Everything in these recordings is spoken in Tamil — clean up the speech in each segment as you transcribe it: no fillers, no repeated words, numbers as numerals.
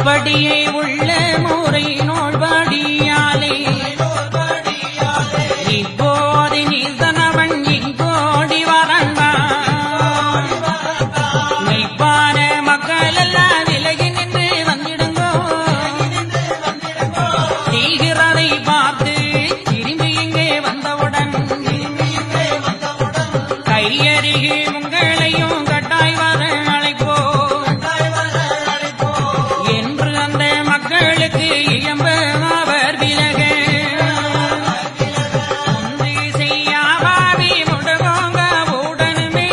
படியை உள்ள முறை நோழ்படியாலே இப்போது நீதனவன் இங்கோடி வரந்தான் மெய்ப்பான மக்கள் எல்லாம் விலகி நின்று வந்திடுங்கோ தீகிறதை பார்த்து திரும்பி இங்கே வந்தவுடன் கையருகே உங்களையும் கட்டாய் வர அழைப்போ மக்களுக்கு இயம்ப அவர் விலக ஒன்று செய்யாவி முடுவோங்க உடனுமே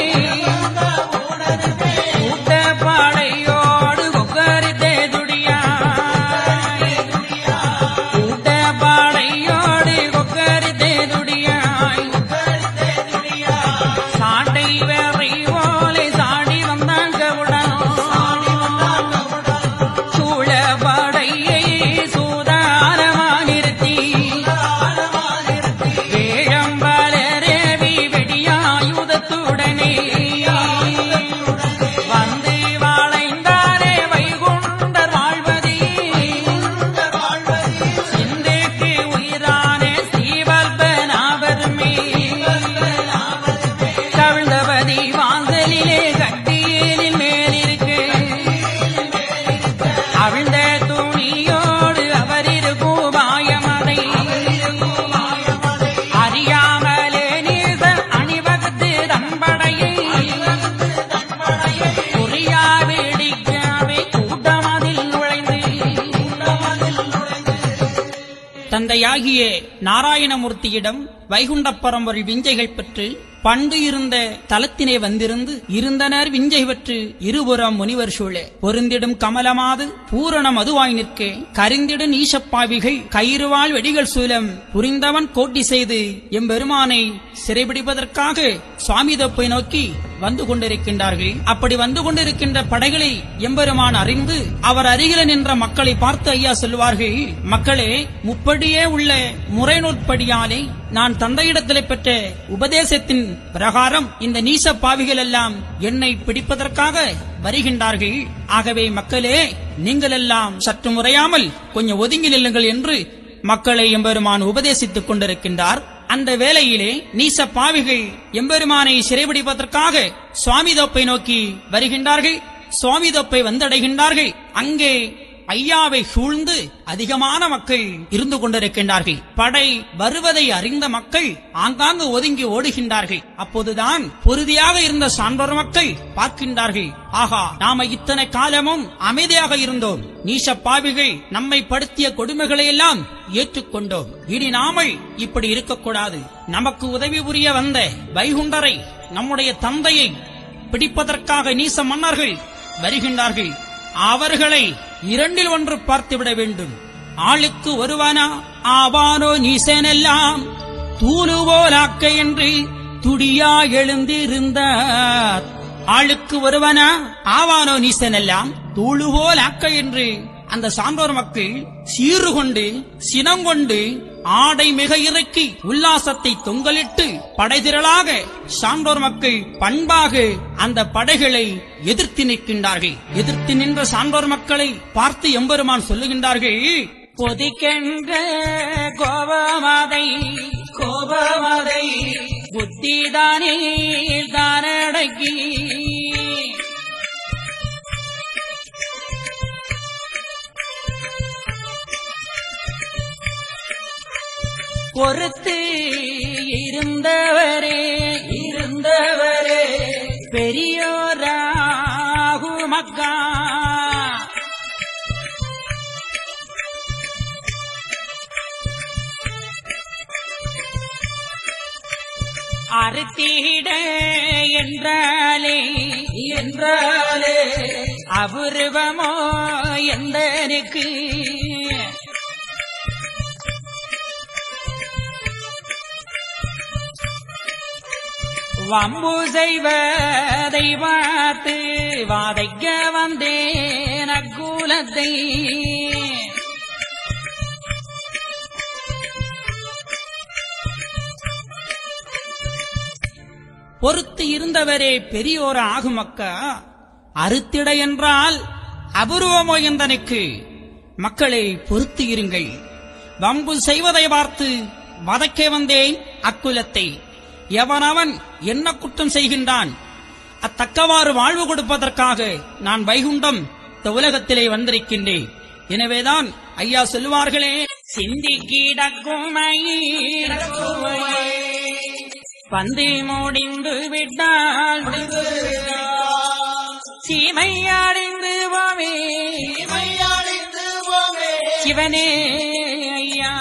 கூட்டப்பாடையோடு கொக்கரித்தே துடியாய் கூட்டப்பாடையோடு கொக்கரித்தே துடியாய் சாட்டை வேறை போலே சாடி வந்தாங்க உடனோ தந்தையாகிய நாராயணமூர்த்தியிடம் வைகுண்டப் பரம்பொருள் விஞ்சைகள் பெற்று பண்டு இருந்த தலத்தினை வந்திருந்து இருந்தனர் விஞ்சை பெற்று இருபுறம் முனிவர் சூழ பொருந்திடும் கமலமாது பூரண மதுவாய் நிற்க கரிந்திடும் ஈசப்பாவிகள் கயிறுவாள் வெடிகள் சூலம் புரிந்தவன் கோட்டி செய்து எம்பெருமானை சிறைபிடிப்பதற்காக சுவாமி தொப்பை நோக்கி வந்து கொண்டிருக்கின்றார்கள். அப்படி வந்து கொண்டிருக்கின்ற படைகளை எம்பெருமான் அறிந்து அவர் அருகில நின்ற மக்களை பார்த்து ஐயா சொல்வார்கள், மக்களே, முப்படியே உள்ள முறைநூற்படியாலே நான் தந்தையிடத்திலே பெற்ற உபதேசத்தின் பிரகாரம் இந்த நீச பாவிகள் எல்லாம் என்னை பிடிப்பதற்காக வருகின்றார்கள். ஆகவே மக்களே, நீங்கள் எல்லாம் சற்று முறையாமல் கொஞ்சம் ஒதுங்கி நில்லுங்கள் என்று மக்களை எம்பெருமான் உபதேசித்துக் கொண்டிருக்கின்றார். அந்த வேளையிலே நீச பாவிகள் எம்பெருமானை சிறைபிடிப்பதற்காக சுவாமி தோப்பை நோக்கி வருகின்றார்கள். சுவாமி தோப்பை வந்தடைகின்றார்கள். அங்கே ஐயாவை சூழ்ந்து அதிகமான மக்கள் இருந்து கொண்டிருக்கின்றார்கள். படை வருவதை அறிந்த மக்கள் ஆங்காங்கு ஒதுங்கி ஓடுகின்றார்கள். அப்போதுதான் பொறுதியாக இருந்த சான்றோர் மக்கள் பார்க்கின்றார்கள், ஆகா, நாம இத்தனை காலமும் அமைதியாக இருந்தோம், நீச பாவிகள் நம்மை படுத்திய கொடுமைகளை எல்லாம் ஏற்றுக்கொண்டோம், இனி நாமல் இப்படி இருக்கக்கூடாது. நமக்கு உதவி புரிய வந்த வைகுண்டரை, நம்முடைய தந்தையை பிடிப்பதற்காக நீச மன்னர்கள் வருகின்றார்கள். அவர்களை இரண்டில் ஒன்று பார்த்துவிட வேண்டும். ஆளுக்கு ஒருவனா ஆவானோ நீசனெல்லாம் தூளுவோலாக்க என்று துடியா எழுந்திருந்தார். ஆளுக்கு ஒருவனா ஆவானோ நீசனெல்லாம் தூளுவோலாக்க என்று அந்த சான்றோர் மக்கள் சீறு கொண்டு சினங்கொண்டு ஆடை மிக இறக்கி உல்லாசத்தை தொங்கலிட்டு படைதிரளாக சான்றோர் மக்கள் பண்பாக அந்த படைகளை எதிர்த்து நிற்கின்றார்கள். எதிர்த்து நின்ற சான்றோர் மக்களை பார்த்து எம்பெருமான் சொல்லுகின்றார்கள், கொதிக்கின்ற கோபமாதை புத்திதானே தானடக்கி பொறுத்து இருந்தவரே பெரியோராகு மக்கா அறுத்திட என்றாலே அபூர்வமோ எந்தனுக்கு வம்பு செய்வதை பார்த்து வாதைக்க வந்தேன் அக்குலத்தை. பொறுத்து இருந்தவரே பெரியோர் ஆகுமக்கா, அறுத்திட என்றால் அபூர்வமோ எந்தனுக்கு. மக்களை பொறுத்து இருங்கள். வம்பு செய்வதை பார்த்து வதைக்க வந்தேன் அக்குலத்தை. எவனவன் என்ன குற்றம் செய்கின்றான், அத்தக்கவாறு வாழ்வு கொடுப்பதற்காக நான் வைகுண்டம் இந்த உலகத்திலே வந்திருக்கின்றேன். எனவேதான் ஐயா சொல்லுவார்களே, சிந்தி கிடக்குமை பந்தி முடிந்து விட்டால் சீமையாடிந்து போவே சிவனே ஐயா.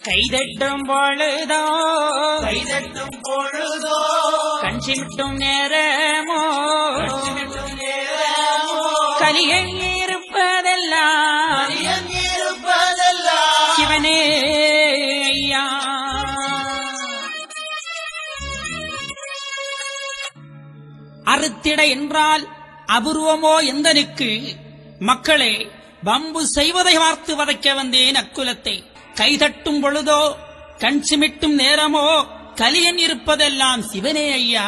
கைதட்டும் பொழுதோ கண் சிமிட்டும் நேரமோ கலியன் இருப்பதெல்லாம் சிவனே ஐயா. அறுத்திட என்றால் அபூர்வமோ எந்தனுக்கு. மக்களே, வம்பு செய்வதை பார்த்து வதைக்க வந்தேன் அக்குலத்தை. கைதட்டும் பொழுதோ கண் சிமிட்டும் நேரமோ கலியன் இருப்பதெல்லாம் சிவனே ஐயா.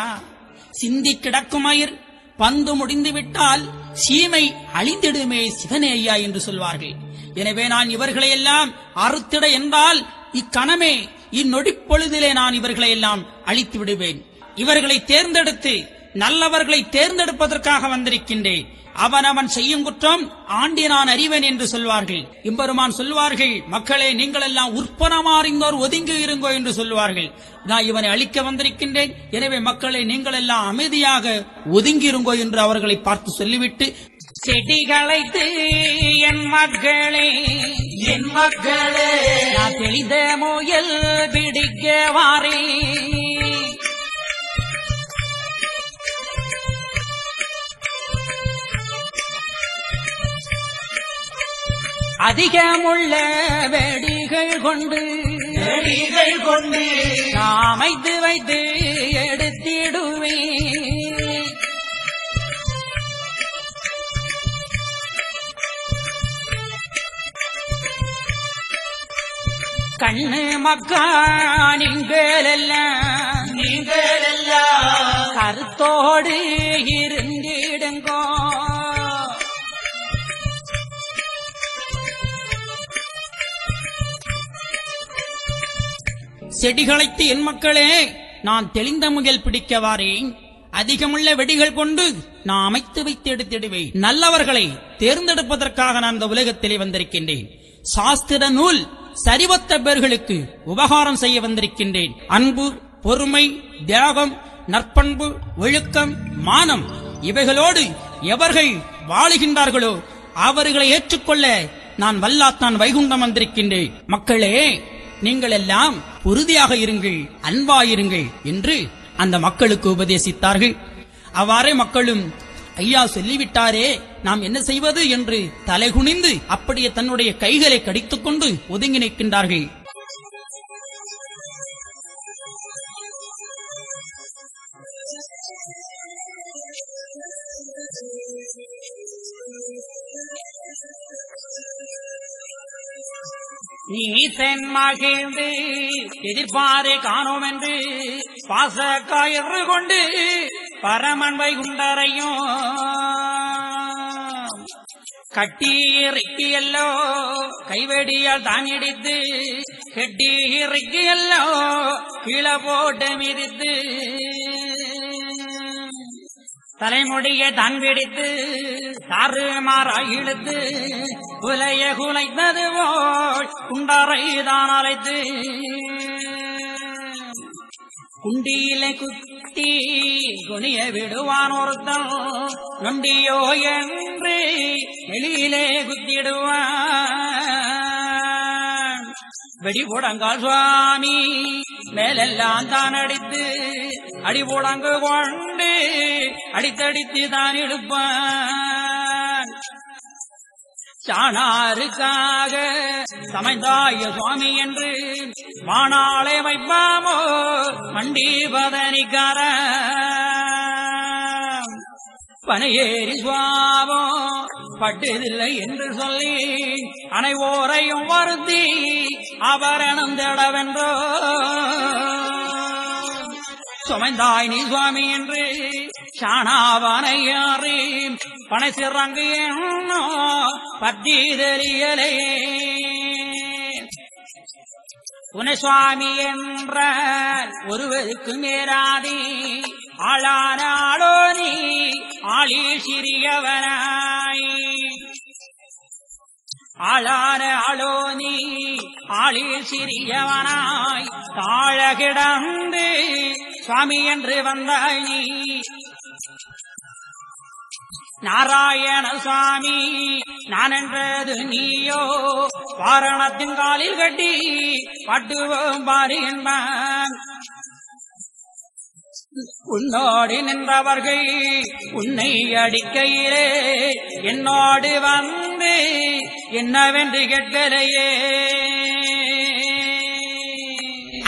சிந்தி கிடக்குமயிர் பந்து முடிந்துவிட்டால் சீமை அழிந்திடுமே சிவனே ஐயா என்று சொல்வார்கள். எனவே நான் இவர்களையெல்லாம் அறுத்திட என்றால் இக்கணமே இந்நொடிப்பொழுதிலே நான் இவர்களையெல்லாம் அழித்து விடுவேன். இவர்களை தேர்ந்தெடுத்து நல்லவர்களை தேர்ந்தெடுப்பதற்காக வந்திருக்கின்றேன். அவனவன் செய்யும் குற்றம் ஆண்டி நான் அறிவேன் என்று சொல்வார்கள். இம்பெருமான் சொல்வார்கள், மக்களே நீங்கள் எல்லாம் உற்பனமாறிந்தோர் ஒதுங்கி இருங்கோ என்று சொல்வார்கள். நான் இவனை அழிக்க வந்திருக்கின்றேன். எனவே மக்களை நீங்கள் எல்லாம் அமைதியாக ஒதுங்கி இருங்கோ என்று அவர்களை பார்த்து சொல்லிவிட்டு, செடிகளைத்து என் மக்களே நான் தெளிந்த முயல் பிடிக்க வாரே. அதிகமுள்ள வெடிகள் கொண்டு அமைத்து வைத்து எடுத்திடுவே. கண்ணு மக்கா நீங்கள் எல்லாம் கருத்தோடு இருந்திடுங்கோ. செடிகளைத்து என் மக்களே நான் தெளிந்த முயல் பிடிக்க வாரேன். அதிகமுள்ள வெடிகள் கொண்டு நான் அமைத்து வைத்து எடுத்திடுவேன். நல்லவர்களை தேர்ந்தெடுப்பதற்காக நான் இந்த உலகத்திலே வந்திருக்கின்றேன். சாஸ்திர நூல் சரிவத்த பேர்களுக்கு உபகாரம் செய்ய வந்திருக்கின்றேன். அன்பு, பொறுமை, தியாகம், நற்பண்பு, ஒழுக்கம், மானம் இவைகளோடு எவர்கள் வாழுகின்றார்களோ அவர்களை ஏற்றுக்கொள்ள நான் வல்லாத்தான் வைகுண்டம் வந்திருக்கின்றேன். மக்களே, நீங்கள் எல்லாம் உறுதியாக இருங்கள், அன்பாயிருங்கள் என்று அந்த மக்களுக்கு உபதேசித்தார்கள். அவ்வாறே மக்களும் ஐயா சொல்லிவிட்டாரே நாம் என்ன செய்வது என்று தலைகுனிந்து அப்படியே தன்னுடைய கைகளை கடித்துக் கொண்டு ஒதுங்கி நிற்கின்றார்கள். நீசன் மகிழ்ந்து எதிர்பாரே காணோம் என்று பாச காயறு கொண்டு பரமன் வைகுண்டரையும் கட்டி இறக்கியல்லோ கைவெடியால் தான் இடித்து கட்டி இறக்கியல்லோ கீழே போட்டு மிதித்து தலைமுடியை தான் பிடித்து தாறுமாறாய் இழுத்து குலைய குலைத்தது போல் குண்டாரை தான் அழைத்து குண்டியிலே குத்தி குனிய விடுவான் ஒருத்தன் நொண்டியோ என்று வெளியிலே குத்திடுவான். வெடிபோடங்கால் சுவாமி மேலெல்லாம் தான் அடித்து அடிபோடங்கு கொண்டு அடித்தடித்து தான் இழுப்பான். சாணாருக்காக சமைந்தாய சுவாமி என்று மானாளை வைப்பாமோ மண்டீபதனிக்கார பனையேறி சுவாமோ பட்டதில்லை என்று சொல்லி அனைவோரையும் வருத்தி அவரணம் தேடவென்றோ சுமைந்தாய் நீ சுவாமி என்று சாணாவனையாறி பனை சிறங்கு என்னோ பற்றி தெரியலே உன சுவாமி என்ற ஒருவருக்கு மேராதி ஆளானாளோ நீ ஆளி சிறியவனாய் ஆளான ஆளோ நீ ஆளி சிறியவனாய் தாழ கிடந்து சுவாமி என்று வந்தாய் நீ நாராயண சுவாமி நான் என்றது நீயோ வாரணத்தின் காலில் கட்டி பட்டுவோம் பாரு என்பான். உன்னோடு நின்றவர்கள் உன்னை அடிக்கையிலே என்னோடு வந்து என்னவென்று கேட்கலையே.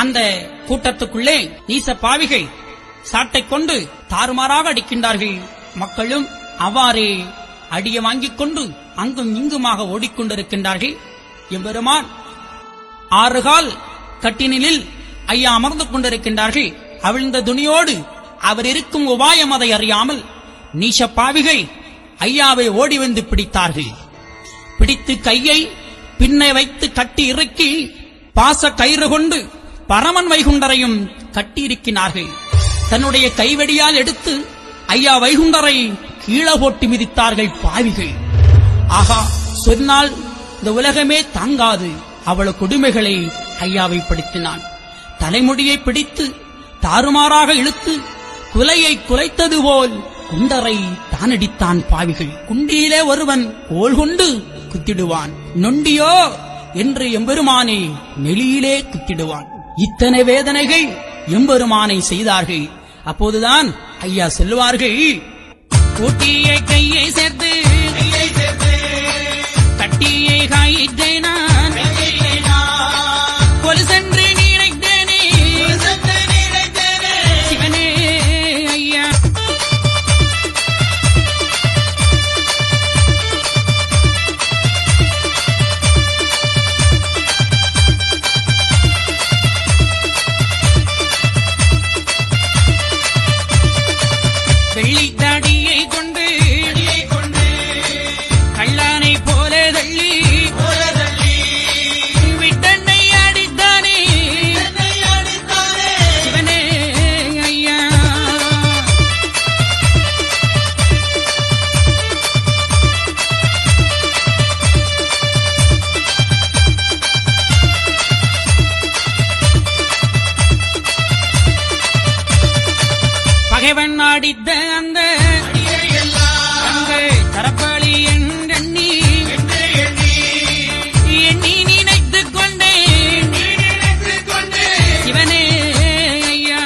அந்த கூட்டத்துக்குள்ளே நீச பாவிகள் சாட்டை கொண்டு தாறுமாறாக அடிக்கின்றார்கள். மக்களும் அவ்வாறே அடிய வாங்கிக் கொண்டு அங்கும் இங்குமாக ஓடிக்கொண்டிருக்கின்றார்கள். எம்பெருமான் 6 கால் கட்டினில் ஐயா அமர்ந்து கொண்டிருக்கின்றார்கள். அவிழ்ந்த துணியோடு அவர் இருக்கும் உபாயம் அதை அறியாமல் நீச பாவிகள் ஐயாவை ஓடி வந்து பிடித்தார்கள். பிடித்து கையை பின்னை வைத்து கட்டி இறுக்கி பாச கயிறு கொண்டு பரமன் வைகுண்டரையும் கட்டியிருக்கிறார்கள். தன்னுடைய கைவெடியால் எடுத்து ஐயா வைகுண்டரை கீழே போட்டு மிதித்தார்கள் பாவிகள். ஆகா, சொன்னால் இந்த உலகமே தாங்காது அவ்வளவு கொடுமைகளை ஐயாவை படுத்தினான். தலைமுடியை பிடித்து தாறுமாறாக இழுத்து குலையை குலைத்தது போல் குண்டரை தானடித்தான் பாவிகள். குண்டியிலே ஒருவன் கோல் கொண்டு குத்திடுவான், நொண்டியோ என்று எம்பெருமானை நெளியிலே குத்திடுவான். இத்தனை வேதனைகள் எம்பெருமானை செய்தார்கள். அப்போதுதான் ஐயா சொல்லுவார்கள், கூட்டிய கையை சேர்த்து கட்டியை காயிட்டே நான் கொலு சென்று நினைத்தேனே சிவனே ஐயா. வெள்ளித்தாடியை கொண்டு கள்ளானை போல தள்ளி விட்டன்னை அடித்தானே சிவனே ஐயா. பகைவன் அடித்த அந்த தரப்பாளி எண்ணி எண்ணி நினைத்துக் கொண்டேன் சிவனே ஐயா.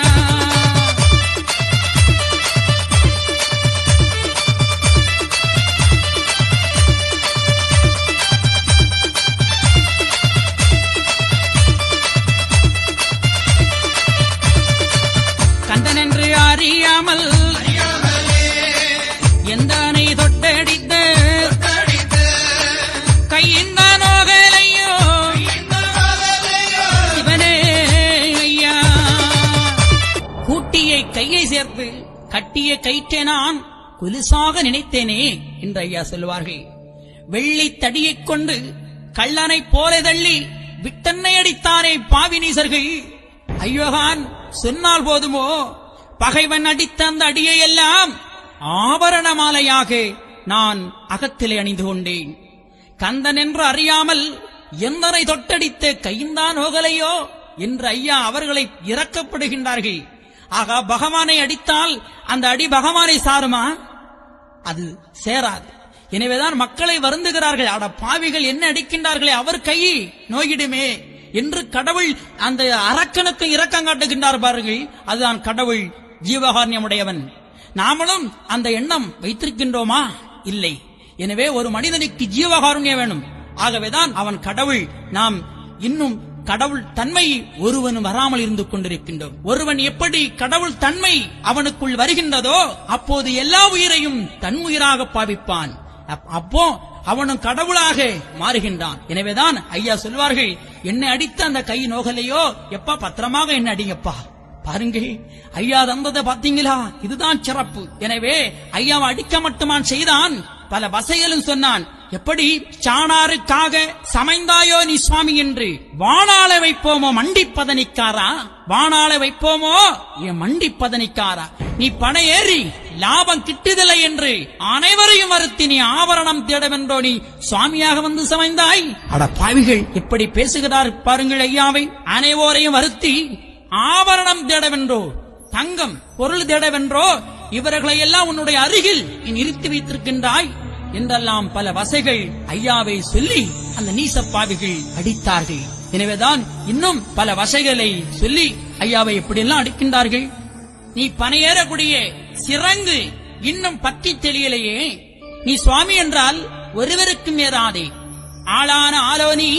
கந்தன் என்று அறியாமல் எந்தானை தொட்டடித்த கையிந்த நோகலையோ சிவனே ஐயா. கூட்டியை கையை சேர்த்து கட்டிய கயிற்றை நான் குலுசாக நினைத்தேனே என்று ஐயா சொல்லுவார்கள். வெள்ளி தடியைக் கொண்டு கள்ளனை போல தள்ளி விட்டன்னை அடித்தானே பாவினீசர்கள். ஐயோகான் சொன்னால் போதுமோ, பகைவன் அடித்த அந்த அடியை எல்லாம் ஆபரண மாலையாக நான் அகத்திலே அணிந்து கொண்டேன். கந்தன் என்று அறியாமல் எந்தனை தொட்டடித்த கைந்தான் ஓகலையோ என்று ஐயா அவர்களை இறக்கப்படுகின்றார்கள். ஆகா, பகவானை அடித்தால் அந்த அடி பகவானை சாருமா? அது சேராது. எனவேதான் மக்களை வருந்துகிறார்கள். அட பாவிகள் என்ன அடிக்கின்றார்களே, அவர் கை நோயிடுமே என்று கடவுள் அந்த அரக்கனுக்கு இரக்கம் காட்டுகின்றார் பாருங்கள். அதுதான் கடவுள் ஜீவகாருண்யமுடையவன். நாமளும் அந்த எண்ணம் வைத்திருக்கின்றோமா? இல்லை. எனவே ஒரு மனிதனுக்கு ஜீவகாருண்யம் வேணும். ஆகவேதான் அவன் கடவுள். நாம் இன்னும் கடவுள் தன்மை ஒருவனும் வராமல் இருந்து கொண்டிருக்கின்றோம். ஒருவன் எப்படி கடவுள் தன்மை அவனுக்குள் வருகின்றதோ அப்போது எல்லா உயிரையும் தன் உயிராக பாவிப்பான். அப்போ அவனும் கடவுளாக மாறுகின்றான். எனவேதான் ஐயா சொல்வார்கள், என்னை அடித்த அந்த கை நோகலையோ, எப்பா பத்திரமாக என்ன அடிங்கப்பா. பாருங்கள், ஐயா தந்ததை பாத்தீங்களா? இதுதான் சிறப்பு. எனவே ஐயாவை அடிக்க மட்டுமான் செய்தான், பல வசைகளும் சொன்னான். எப்படி சாணாருக்காக சமைந்தாயோ நீ சுவாமி என்று வாணாள வைப்போமோ மண்டிப்பதனிக்காரா, வாணாள வைப்போமோ என் மண்டிப்பதனிக்காரா, நீ பணை ஏறி லாபம் கிட்டுதலை என்று அனைவரையும் வருத்தி நீ ஆபரணம் தேடவென்றோ நீ சுவாமியாக வந்து சமைந்தாய். அட பாவிகள், எப்படி பேசுகிறார் பாருங்கள் ஐயாவை. அனைவரையும் வருத்தி ஆபரணம் தேடவென்றோ, தங்கம் பொருள் தேடவென்றோ இவர்களை எல்லாம் உன்னுடைய அருகில் நீ நிறுத்தி வைத்திருக்கின்றாய் என்றெல்லாம் பல வசைகள் ஐயாவை சொல்லி அந்த நீசப்பாவிகள் அடித்தார்கள். எனவேதான் இன்னும் பல வசைகளை சொல்லி ஐயாவை எப்படியெல்லாம் அடிக்கின்றார்கள். நீ பனையேறக்கூடிய சிறங்கு இன்னும் பற்றி தெளியலையே, நீ சுவாமி என்றால் ஒருவருக்கும் ஏறாதே. ஆளான ஆலோனி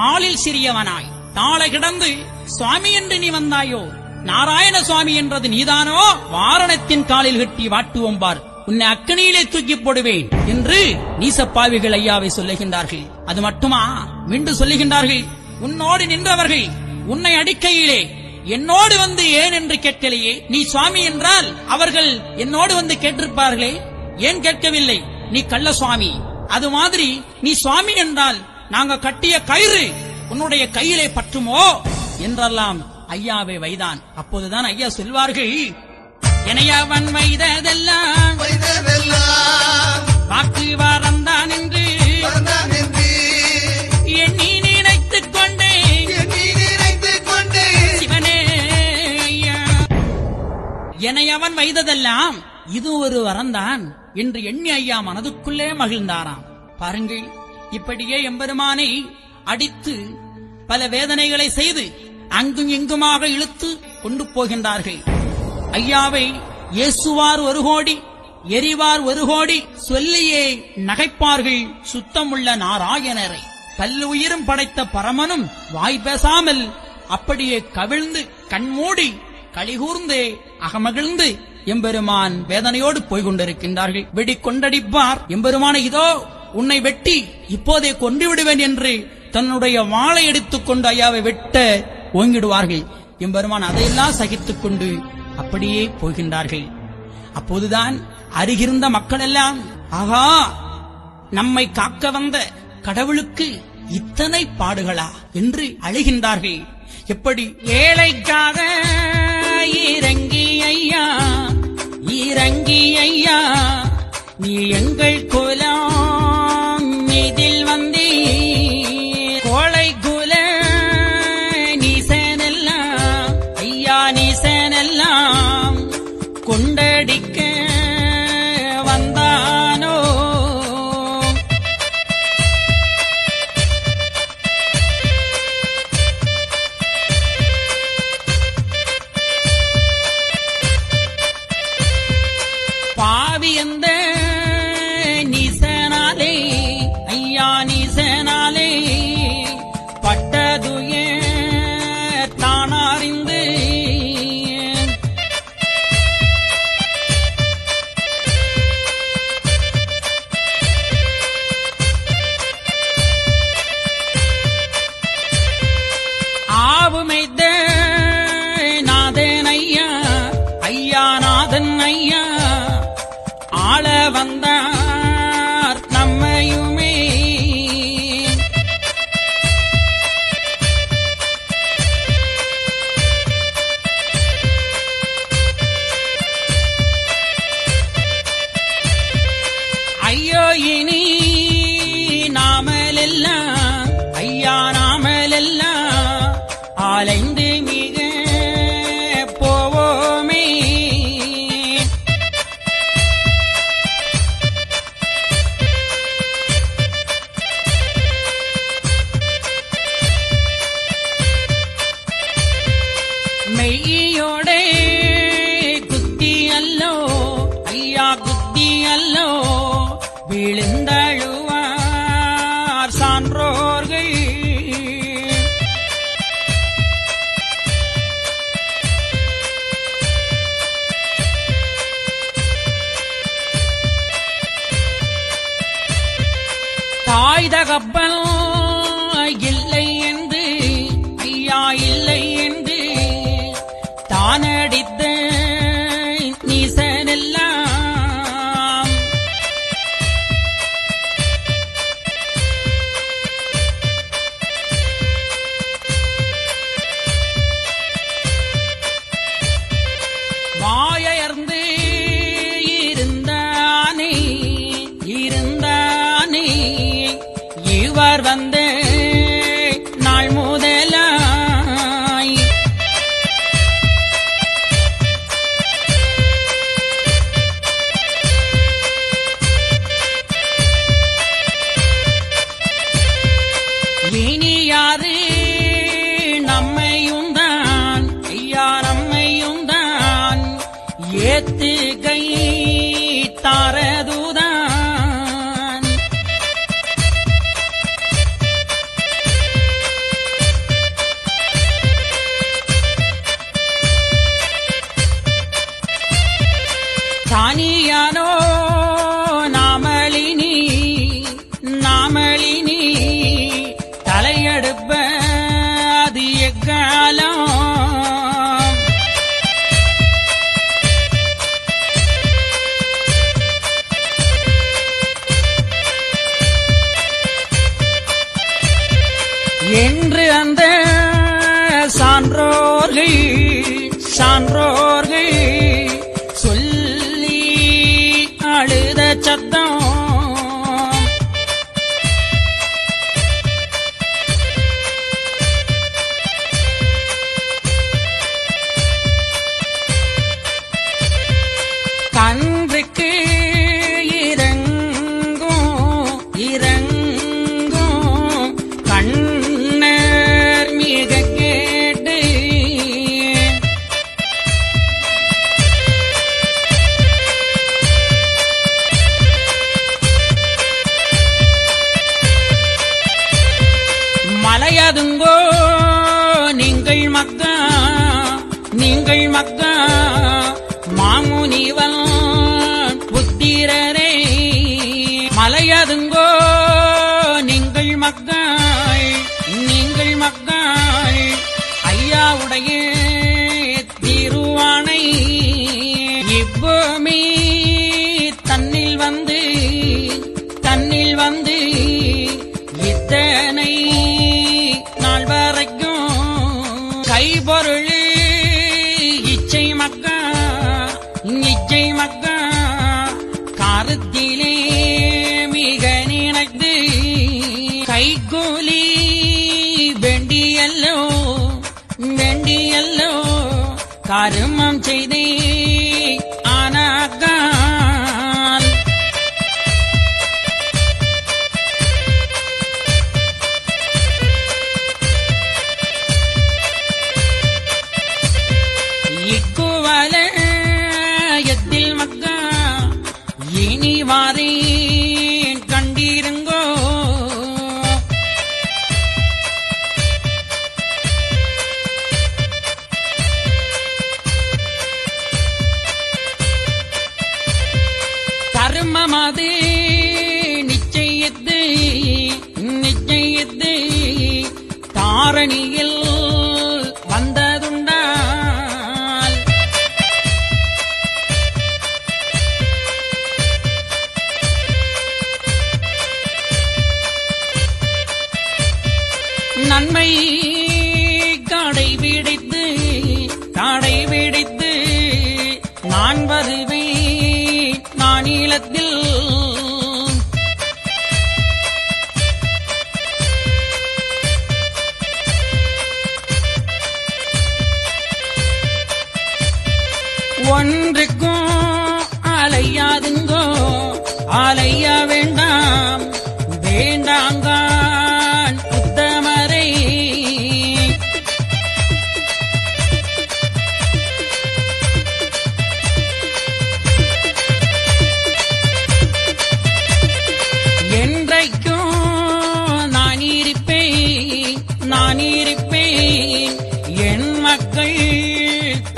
ஆளில் சிறியவனாய் தாழ கிடந்து சுவாமி என்று நீ வந்தாயோ, நாராயண சுவாமி என்றது நீதானோ, வாரணத்தின் காலில் கட்டி வாட்டுவோம் பார், உன்னை அக்கனியிலே தூக்கி போடுவேன் என்று நீசப்பாவிகள் ஐயாவை சொல்லுகின்றார்கள். அது மட்டுமா, மீண்டும் சொல்லுகின்றார்கள், உன்னோடு நின்றவர்கள் உன்னை அடிக்கையிலே என்னோடு வந்து ஏன் என்று கேட்கலையே. நீ சுவாமி என்றால் அவர்கள் என்னோடு வந்து கேட்டிருப்பார்களே, ஏன் கேட்கவில்லை? நீ கள்ள சுவாமி. அது மாதிரி நீ சுவாமி என்றால் நாங்க கட்டிய கயிறு உன்னுடைய கையிலே பற்றுமோ என்றெல்லாம் ஐயாவை வைதான். அப்போதுதான் ஐயா சொல்வார்கள், எனையவன் வைததெல்லாம் வாக்கு வாரந்தான் என்று எண்ணி நினைத்துக் கொண்டே சிவனே ஐயா, எனையவன் வைததெல்லாம் இது ஒரு வரந்தான் என்று எண்ணி ஐயா மனதுக்குள்ளே மகிழ்ந்தாராம். பாருங்கள், இப்படியே எம்பெருமானை அடித்து பல வேதனைகளை செய்து அங்கும் இங்குமாக இழுத்து கொண்டு போகின்றார்கள். ஐயாவை ஏசுவார் 1 கோடி, எரிவார் 1 கோடி சொல்லியே நகைப்பார்கள் சுத்தமுள்ள நாராயணரை. பல்லுயிரும் படைத்த பரமனும் வாய் பேசாமல் அப்படியே கவிழ்ந்து கண்மூடி களிகூர்ந்தே அகமகிழ்ந்து எம்பெருமான் வேதனையோடு போய்கொண்டிருக்கின்றார்கள். வெடி கொண்டடிப்பார் எம்பெருமானை, இதோ உன்னை வெட்டி இப்போதே கொன்று விடுவேன் என்று தன்னுடைய வாளை எடுத்துக் கொண்டு ஐயாவை வெட்ட ஓங்கிடுவார்கள். எம்பெருமான் அதையெல்லாம் சகித்துக் கொண்டு அப்படியே போகின்றார்கள். அப்போதுதான் அருகிருந்த மக்கள் எல்லாம், ஆகா, நம்மை காக்க வந்த கடவுளுக்கு இத்தனை பாடுகளா என்று அழுகின்றார்கள். எப்படி ஏழைக்காக இறங்கி ஐயா, இறங்கி ஐயா, நீ எங்கள் குலம் இதில் வந்தே, கோளை குல நீசனெல்லாம் ஐயா, நீசனெல்லாம் கொண்டடிக்க வந்தானோ. பாவி எந்த நீசனாலே ஐயா, நீசனாலே பட்டதுயே தானறிந்து கையோடே குத்தி அல்லோ ஐயா குத்தி அல்லோ விழுந்தழுவார் சான்றோர்கள். தாய் தகப்பன் இல்லை என்று ஐயா இல்லை என்று தானடித்த நீசனெல்லாம் வாயர்ந்து இருந்தானே இருந்தானே இவர் வந்த நாள் முதலாய் இனி யாரு நம்மையும் தான் ஐயா நம்மையும் தான் ஏத்து கை தாரதுதான். தானியானோ நாமளினி நாமளினி தலையெடுப்ப அது எக்காலம். என்று அந்த சான்றோர்கள் சான்றோர்கள் சொல்லி அழுத சத்தம் கன்றுக்கு இறங்கும் இறங்கும் கண்ணர் மிக கேட்டு மலையதுங்கோ நீங்கள் மக்கா நீங்கள் மக்கா மாமுனிவன் புத்திரரே. மலையதுங்கோ நீங்கள் மக்கள் நீங்கள் மக்கள் ஐயாவுடைய திருவானை இப்போமே தன்னில் வந்து இத்தனை நாள் வரைக்கும் கைபொருள் இச்சை மக்கா இச்சை மக்கா காரத்திலே மிக நினைத்து கைகூலி வேண்டியல்லோ வேண்டியல்லோ கருமம் செய்தே ஆனாக்கால் இக்குவலயத்தில் மக்கா இனி வாரேன் கண்டிருங்கோ. கர்மமது நிச்சயித்து நிச்சயித்து தாரணியில் வந்ததுண்டால் நன்மை கடைபிடித்து கடைபிடித்து நான் வருவேன் நானிலத்தில். ஒன்றுக்கும் அலையாதுங்கோ அலைய வேண்டாம் வேண்டாங்கான் உத்தமரை. நான் இருப்பேன் என் மக்கள்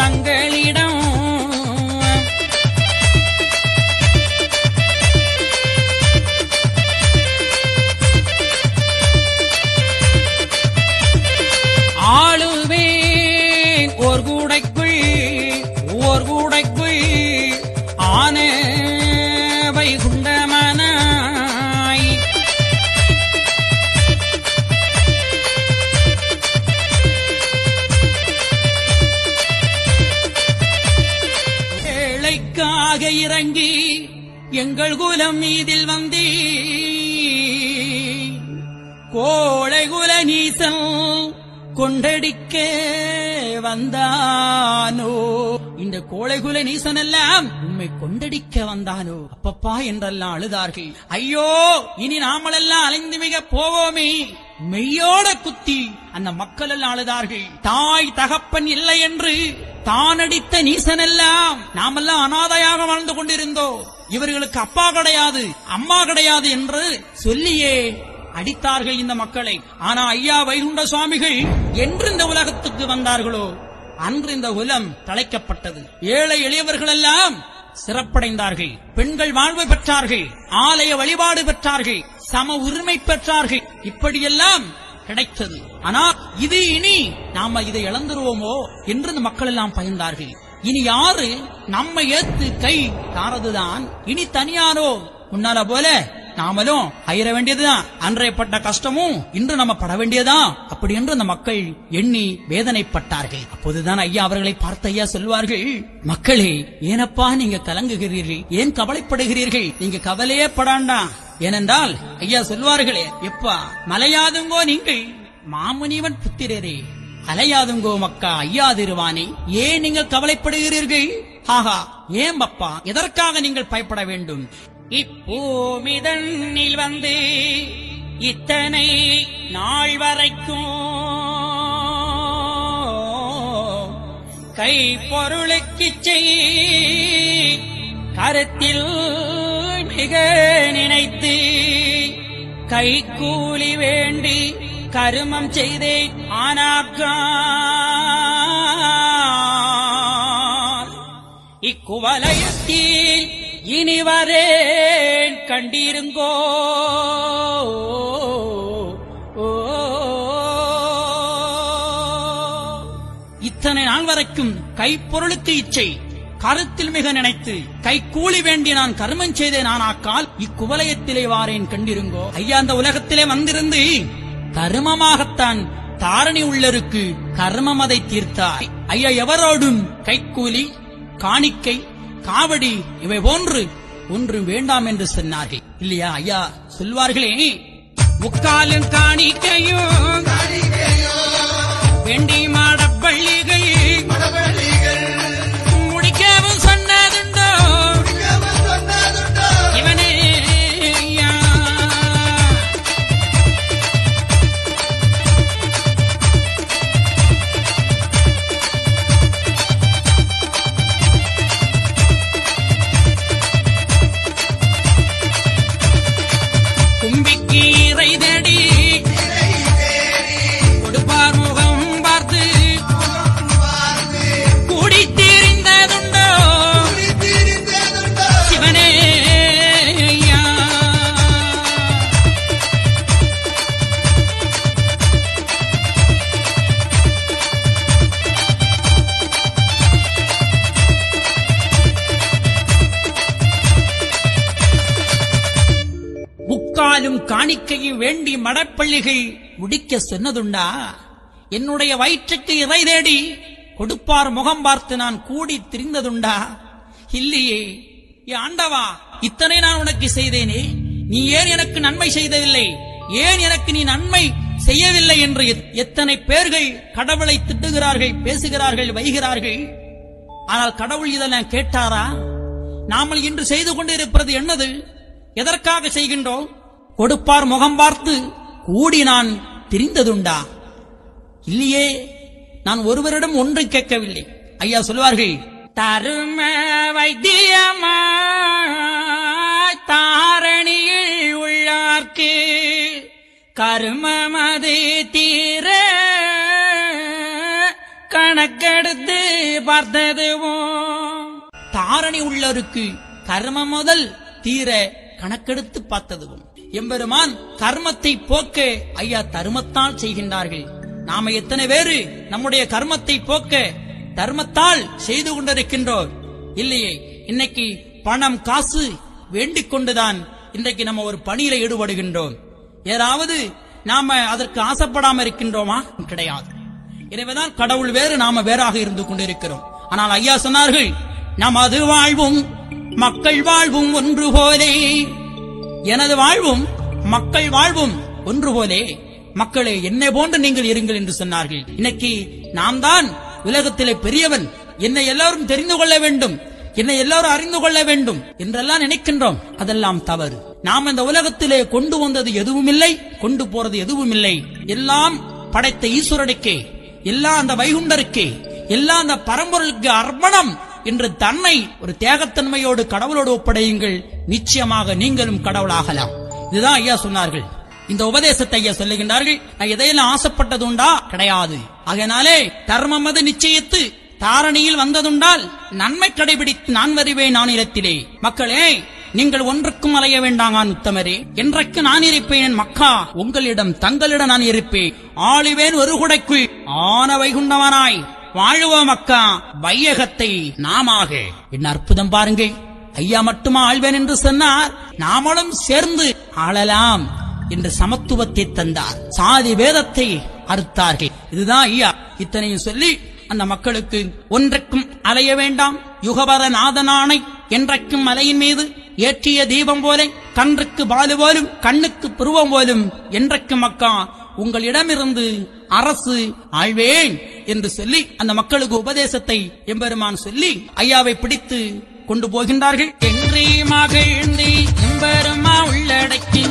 தங்களிடம். ஆளுவேன் ஓர் கூடைக்குள் ஆன வைகுண்டமனாய். ஏழைக்காக இறங்கி எங்கள் குலம் மீதில் வந்தே கோழை குல நீசம் கொண்டடிக்க வந்தானோ. இந்த கோழைகுல நீசன் எல்லாம் உண்மை கொண்டடிக்க வந்தானோ. அப்பப்பா என்றெல்லாம் அழுதார்கள். ஐயோ இனி நாமளெல்லாம் அலைந்து மிக போவோமே. மெய்யோட குத்தி அந்த மக்கள் எல்லாம் அழுதார்கள். தாய் தகப்பன் இல்லை என்று தானடித்த நீசன் எல்லாம் நாமெல்லாம் அனாதையாக வாழ்ந்து கொண்டிருந்தோம். இவர்களுக்கு அப்பா கிடையாது அம்மா கிடையாது என்று சொல்லியே அடித்தார்கள் இந்த மக்களை. ஆனா ஐயா வைகுண்ட சுவாமிகள் என்று இந்த உலகத்துக்கு வந்தார்களோ அன்று இந்த குலம் தழைக்கப்பட்டது. ஏழை எளியவர்கள் எல்லாம் சிறப்படைந்தார்கள். பெண்கள் வாழ்வு பெற்றார்கள். ஆலய வழிபாடு பெற்றார்கள். சம உரிமை பெற்றார்கள். இப்படியெல்லாம் கிடைத்தது. ஆனால் இது இனி நாம இதை இழந்துருவோமோ என்று இந்த மக்கள் எல்லாம் பயந்தார்கள். இனி யாரு நம்ம ஏத்து கை தாரதுதான். இனி தனியாரோ முன்னால போல நாமளும் அயர வேண்டியதுதான். அன்றையப்பட்ட கஷ்டமும் இன்று நம்ம பட வேண்டியதுதான். அப்படி என்று அந்த மக்கள் எண்ணி வேதனைப்பட்டார்கள். அப்போதுதான் ஐயா அவர்களை பார்த்த ஐயா சொல்வார்கள், மக்களே ஏனப்பா நீங்க கலங்குகிறீர்கள், ஏன் கவலைப்படுகிறீர்கள், நீங்க கவலையே படாண்டா. ஏனென்றால் ஐயா சொல்வார்களே, எப்பா மலையாதுங்கோ நீங்கள் மாமுனிவன் புத்திரரே, அலையாதுங்கோ மக்கா ஐயாதிருவானே, ஏன் நீங்கள் கவலைப்படுகிறீர்கள்? ஆஹா ஏன் அப்பா எதற்காக நீங்கள் பயப்பட வேண்டும்? இப்பூமிதனில் வந்து இத்தனை நாள் வரைக்கும் கை பொருளுக்கு கருத்தில் மிக நினைத்து கை கூலி வேண்டி கருமம் செய்தே ஆனாக்கா இக்குவலயத்தில் இனிவரேன் கண்டிருங்கோ. இத்தனை நாள் வரைக்கும் கைப்பொருளுக்கு இச்சை, கருத்தில் மிக நினைத்து கை கூலி வேண்டி நான் கர்மம் செய்தேன். ஆனாக்கால் இக்குவலயத்திலே வாரேன் கண்டிருங்கோ. ஐயா அந்த உலகத்திலே வந்திருந்து கர்மமாகத்தான் தாரணி உள்ளருக்கு கர்மம் அதை தீர்த்தாய். ஐயா எவரோடும் கைக்கூலி காணிக்கை காவடி இவை போன்று ஒன்றும் வேண்டாம் என்று சொன்னார்கள் இல்லையா? ஐயா சொல்வார்களே, முக்காலும் காணிக்கையும் வேண்டி மாடப்பள்ளிகள் முடிக்கவும் சொன்னதுண்டோ இவனே. கும்பிக்கு இறை தேடி கொடுப்பார் முகம் பார்த்து கூடி தீர்ந்ததுண்டோ சிவனே. முக்காலும் காணிக்கையும் வேண்டி மடப்பள்ளிகள் முடிக்க சொன்னதுண்டா? என்னுடைய வயிற்றுக்கு இறை தேடி கொடுப்பார் முகம் பார்த்து நான் கூடி திரிந்ததுண்டா? இல்லையே. ஆண்டவா இத்தனை நான் உனக்கு செய்தேனே, நீ ஏன் எனக்கு நன்மை செய்ததில்லை, ஏன் எனக்கு நீ நன்மை செய்யவில்லை என்று எத்தனை பேர்கள் கடவுளை திட்டுகிறார்கள், பேசுகிறார்கள், வைகிறார்கள். ஆனால் கடவுள் இதெல்லாம் கேட்டாரா? நாமல் இன்று செய்து கொண்டிருப்பது என்னது? எதற்காக செய்கின்றோம்? கொடுப்பார் முகம் பார்த்து கூடி நான் திரிந்ததுண்டா? இல்லையே. நான் ஒருவரிடம் ஒன்று கேட்கவில்லை. ஐயா சொல்வார்கள், தரும வைத்தியமா தாரணியில் உள்ளார்க்கு கருமமது தீர கணக்கெடுத்து பார்த்ததுவும் தாரணி உள்ளோருக்கு கர்மம் முதல் தீர கணக்கெடுத்து பார்த்ததுவும் எம்பெருமான் கர்மத்தை போக்க ஐயா தர்மத்தால் செய்கின்றார்கள். நாம எத்தனை பேரு நம்முடைய கர்மத்தை போக்க தர்மத்தால் செய்து கொண்டிருக்கின்றோம் இல்லையே? இன்னைக்கு பணம் காசு வேண்டிக் கொண்டுதான் இன்றைக்கு நம்ம ஒரு பணியில ஈடுபடுகின்றோம். ஏதாவது நாம அதற்கு ஆசைப்படாம இருக்கின்றோமா? கிடையாது. எனவேதான் கடவுள் வேறு நாம வேறாக இருந்து கொண்டிருக்கிறோம். ஆனால் ஐயா சொன்னார்கள், நமது வாழ்வும் மக்கள் வாழ்வும் ஒன்று போலே, எனது வாழ்வும் மக்கள் வாழ்வும் ஒன்று போலே, மக்களே என்னை போன்று நீங்கள் இருங்கள் என்று சொன்னார்கள். இன்னைக்கு நாம் தான் உலகத்திலே பெரியவன், என்னை எல்லாரும் தெரிந்து கொள்ள வேண்டும், என்னை எல்லாரும் அறிந்து கொள்ள வேண்டும் என்றெல்லாம் நினைக்கின்றோம். அதெல்லாம் தவறு. நாம் இந்த உலகத்திலே கொண்டு வந்தது எதுவும் இல்லை, கொண்டு போறது எதுவும் இல்லை. எல்லாம் படைத்த ஈஸ்வரனுக்கே, எல்லாம் அந்த வைகுண்டருக்கே, எல்லாம் அந்த பரம்பொருளுக்கு அர்ப்பணம் என்று தன்னை ஒரு தியாகத்தன்மையோடு கடவுளோடு ஒப்படையுங்கள். நிச்சயமாக நீங்களும் கடவுளாகலாம். இதுதான் ஐயா சொன்னார்கள். இந்த உபதேசத்தை ஐயா சொல்லுகின்றார்கள். நான் எதையெல்லாம் ஆசைப்பட்டது உண்டா? கிடையாது. ஆகையினாலே தர்மம் அது நிச்சயித்து தாரணியில் வந்ததுண்டால் நன்மை கடைபிடித்து நான் வருவேன் நானிலத்திலே. மக்களே, நீங்கள் ஒன்றுக்கும் அலைய வேண்டாங்கான் உத்தமரே, என்றைக்கு நான் இருப்பேன் மக்கா, உங்களிடம் தங்களிடம் நான் இருப்பேன். ஆளுவேன் ஒரு குடைக்குள் ஆன வைகுண்டவனாய் வாழுவ மக்கா வையகத்தை நாமாக. என்ன அற்புதம் பாருங்க! ஐயா மட்டுமா ஆழ்வேன் என்று சொன்னார், நாமளும் சேர்ந்து ஆளலாம் என்று சமத்துவத்தை தந்தார். சாதி வேதத்தை அறுத்தார்கள். இதுதான் ஐயா. இத்தனையும் சொல்லி அந்த மக்களுக்கு ஒன்றைக்கும் அலைய வேண்டாம், யுகபர நாதனானை என்றைக்கும் மலையின் மீது ஏற்றிய தீபம் போல, கன்றுக்கு பாலு போலும் கண்ணுக்கு புருவம் போலும் என்றைக்கும் மக்கா உங்களிடமிருந்து அரசு ஆழ்வேன் என்று சொல்லி அந்த மக்களுக்கு உபதேசத்தை எம்பெருமான் சொல்லி ஐயாவை பிடித்து கொண்டு போகின்றார்கள். என்று மகிழ்ந்து எம்பெருமா உள்ளடக்கி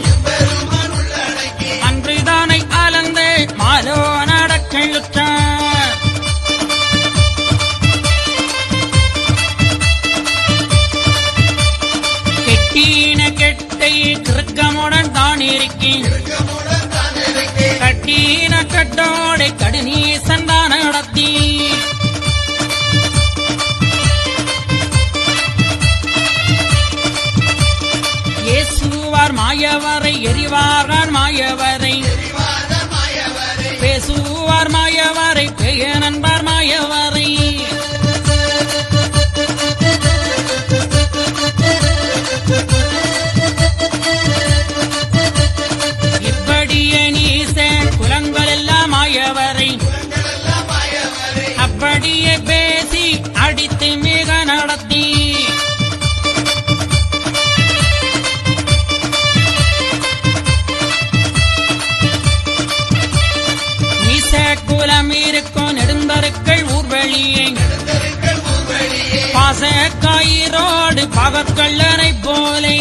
அன்றுதானை அலந்த மாலோ நடக்கழுத்தார். கெட்டின கெட்டை கிருக்கமுடன் தான் இருக்கேன், கட்டின கட்டோடு கடுநீசன் தான் நடத்தி. இயேசுவார் மாயவரை எரிவாரான் மாயவரை, பேசுவார் மாயவரை பெய நண்பார் மாயவரை. இப்படியே நீசன் குலங்கள் எல்லாம் மாயவரை, அப்படியே பேசி அடித்து மிக நடத்தி. குலம் இருக்கும் நெடுந்தருக்கள் ஊர்வழியே, பாச கயிரோடு பகற்கள்ளனை போலே.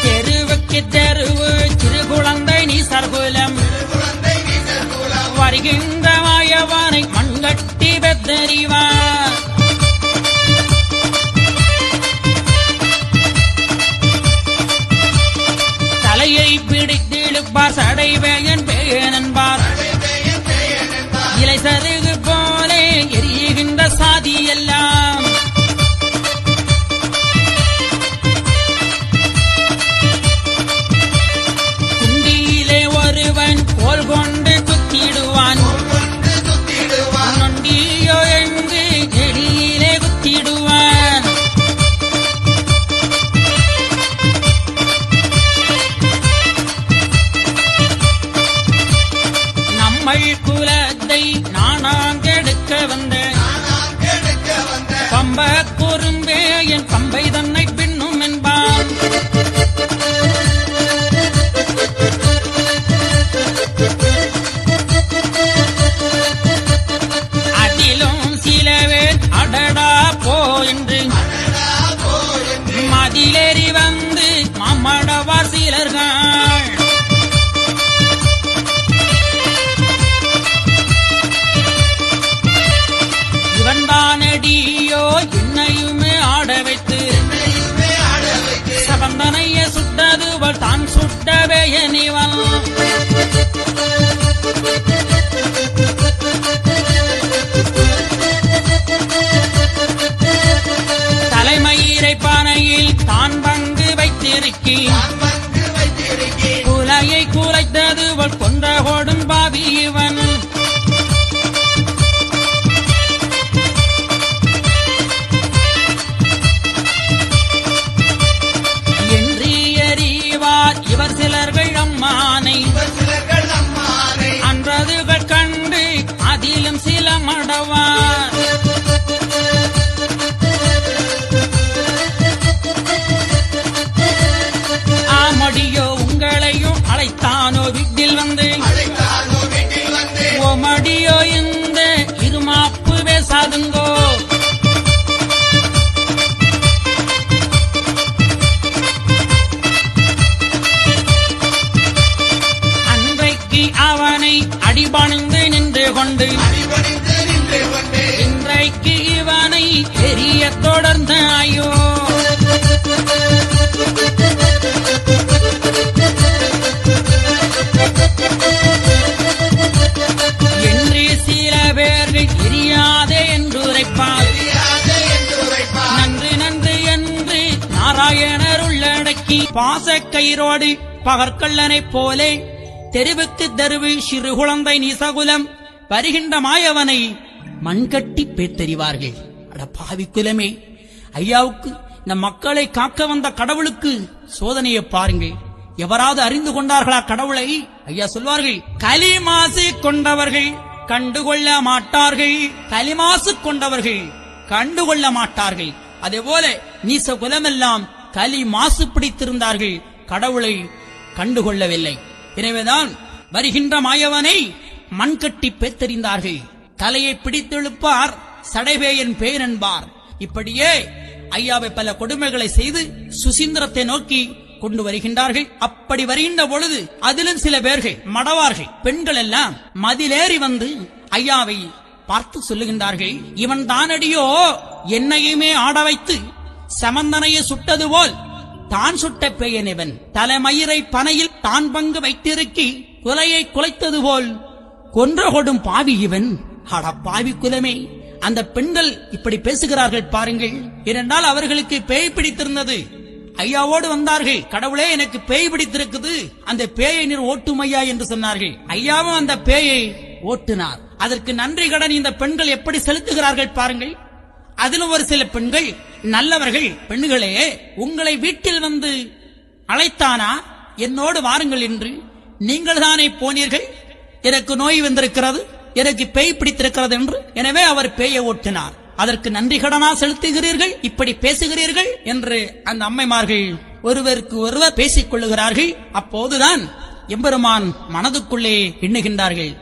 தெருவுக்கு தெருவு சிறு குழந்தை நீ சர்குலம், வருகின்ற மாயவனை மண்கட்டி பெத்தறிவார். தலையை பிடித்திழுப்பார் சடைவேயன் பேயன் என்பார். இலை சருகு போலே எரிகின்ற சாதி எல்லாம் குண்டியிலே ஒருவன் கோல் கொண்டு குத்திடுவான், நொண்டியோ என்று நெடியிலே குத்திடுவான். சமந்தனைய சுட்டது தான் சுட்டவே எனிவன் தலைமயிரை பானையில் தான் பங்கு வைத்திருக்கி குலையை குலைத்தது கொன்ற கோடும் பாவி இவன் இவர் சிலர்கள் அம்மானை அன்றதுகள் கண்டு அதிலும் சில மடவார் ஆமடியோ உங்களையும் அழைத்தானோ வீட்டில் வந்து ஓமடியோ இந்த இருமாப்பு பேசாதுங்கோ அவனை அடிபணிந்து நின்று கொண்டு இன்றைக்கு இவனை எரிய தொடர்ந்த ஐயோ என்று சில பேர்கள் எரியாதே என்று உரைப்பார் நன்று நன்று என்று நாராயணர் உள்ளடக்கி பாசக்கயிரோடு பகற்கள்ளனைப் போலே தெருவுக்கு தெருவு சிறு குழந்தை நீசகுலம் வருகின்ற மாயவனை மண்கட்டி பேத்தெறிவார்கள். அட பாவி குலமே, ஐயாவுக்கு இந்த மக்களை காக்க வந்த கடவுளுக்கு சோதனையை பாருங்கள். எவராவது அறிந்து கொண்டார்களா கடவுளை? ஐயா சொல்வார்கள், களிமாசு கொண்டவர்கள் கண்டுகொள்ள மாட்டார்கள், களிமாசு கொண்டவர்கள் கண்டுகொள்ள மாட்டார்கள். அதே போல நீச குலமெல்லாம் களி மாசு பிடித்திருந்தார்கள், கடவுளை கண்டுகொள்ளவில்லை. எனவேதான் வருகின்ற மாயவனை மண்கட்டி பேத்தெறிந்தார்கள். தலையை பிடித்தெழுப்பார், சடைவேயன் பேர் என்பார். இப்படியே ஐயாவை பல கொடுமைகளை செய்து சுசீந்திரத்தை நோக்கி கொண்டு வருகின்றார்கள். அப்படி வருகின்ற பொழுது அதிலும் சில பேர்கள் மடவார்கள், பெண்கள் எல்லாம் மதிலேறி வந்து ஐயாவை பார்த்து சொல்லுகின்றார்கள், இவன் தானடியோ என்னையுமே ஆட வைத்து சமந்தனையை சுட்டது போல் தான் சுட்ட பேயனிவன், தலைமயிரை பனையில் தான் பங்கு வைத்திருக்கி குலையை குலைத்தது போல் கொன்ற கொடும் பாவி இவன். அட பாவி குலமே, அந்த பெண்கள் இப்படி பேசுகிறார்கள் பாருங்கள். ஏனென்றால் அவர்களுக்கு பேய் பிடித்திருந்தது. ஐயாவோடு வந்தார்கள், கடவுளே எனக்கு பேய் பிடித்திருக்குது, அந்த பேயை நீர் ஓட்டும் ஐயா என்று சொன்னார்கள். ஐயாவும் அந்த பேயை ஓட்டினார். அதற்கு நன்றி கடன் இந்த பெண்கள் எப்படி செலுத்துகிறார்கள் பாருங்கள். அதிலும் ஒரு சில பெண்கள் நல்லவர்கள், பெண்களே உங்களை வீட்டில் வந்து அழைத்தானா, என்னோடு வாருங்கள் என்று. நீங்கள் தானே போனீர்கள், எனக்கு நோய் வந்திருக்கிறது, எனக்கு பேய் பிடித்திருக்கிறது என்று. எனவே அவர் பேயை ஓட்டினார். அதற்கு நன்றி கடனா செலுத்துகிறீர்கள், இப்படி பேசுகிறீர்கள் என்று அந்த அம்மைமார்கள் ஒருவருக்கு ஒருவர் பேசிக் கொள்ளுகிறார்கள். அப்போதுதான் எம்பெருமான் மனதுக்குள்ளே எண்ணுகின்றார்கள்,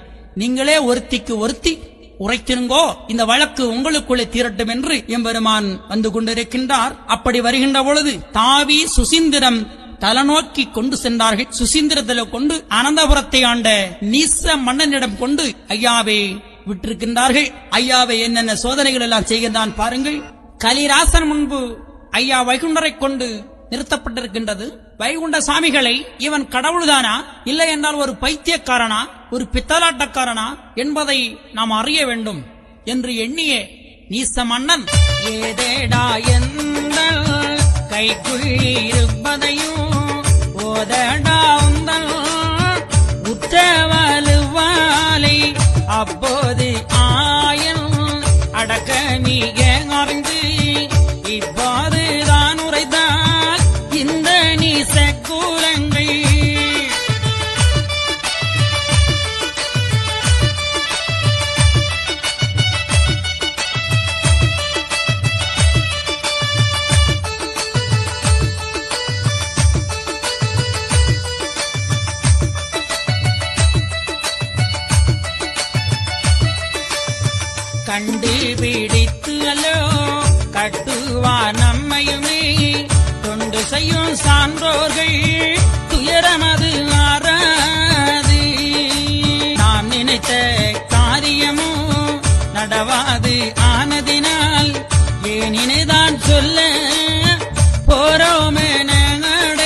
நீங்களே ஒருத்திக்கு ஒருத்தி உரைத்திருங்கோ, இந்த வழக்கு உங்களுக்குள்ளே தீரட்டும் என்று எம்பெருமான் வந்து கொண்டிருக்கின்றார். அப்படி வருகின்ற பொழுது தாவி சுசீந்திரம் தலநோக்கி கொண்டு சென்றார்கள். சுசீந்திரத்தில கொண்டு அனந்தபுரத்தை ஆண்ட நீச மன்னனிடம் கொண்டு ஐயாவை விட்டிருக்கின்றார்கள். ஐயாவை என்னென்ன சோதனைகள் எல்லாம் செய்கின்றான் பாருங்கள். கலிராசன் முன்பு ஐயா வைகுண்டரை கொண்டு நிறுத்தப்பட்டிருக்கின்றது. வைகுண்ட சாமிகளை இவன் கடவுள்தானா, இல்லை என்றால் ஒரு பைத்தியக்காரனா, ஒரு பித்தலாட்டக்காரனா என்பதை நாம் அறிய வேண்டும் என்று எண்ணிய நீச மன்னன், ஏதேடா எந்தல் கைக்குள் இருப்பதையும் ஓதடா உந்தல் உற்றவலுவாலை அப்போது ஆயன் அடக்கமிக அறிந்து இப்போது தான் உரைத்தால் இந்த நீச கூலங்கள். கண்டுபிடித்து அல்லோ கட்டுவா நம்மையுமே தொண்டு செய்யும் சான்றோர்கள் துயரமது ஆறாது. நாம் நினைத்த காரியமும் நடவாது ஆனதினால் ஏனினைதான் சொல்ல போறோமே நட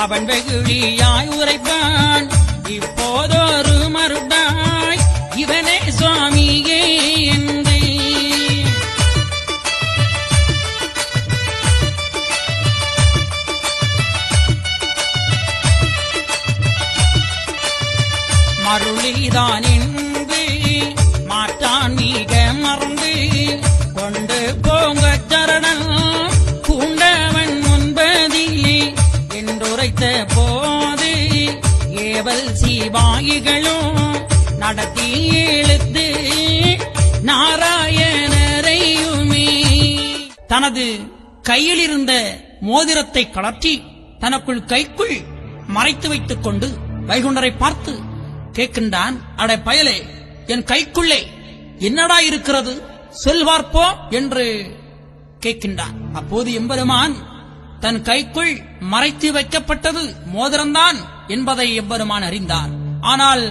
அவன் வெகுளியாய் உரைப்பான் இப்போதொரு மறுடாய் இவனே சுவாமியே என்று. மருளிதான் என்று மாற்றான் மிக மறந்து கொண்டு போங்க சரணன் பூண்டவன் முன்பதிலே என்றுரைத்த போது ஏவல் சிவாயிகளும் நடத்தி இழுத்து நாராயணரையுமே தனது கையில் இருந்த மோதிரத்தை கழற்றி தனக்குள் கைக்குள் மறைத்து வைத்துக் கொண்டு வைகுண்டரை பார்த்து கேட்கின்றான், அடை பயலே, என் கைக்குள்ளே என்னடா இருக்கிறது சொல்வார்ப்போ என்று கேட்கின்றான். அப்போது எம்பெருமான் தன் கைக்குள் மறைத்து வைக்கப்பட்டது மோதிரம்தான் என்பதை எம்பெருமான் அறிந்தார். ஆனால்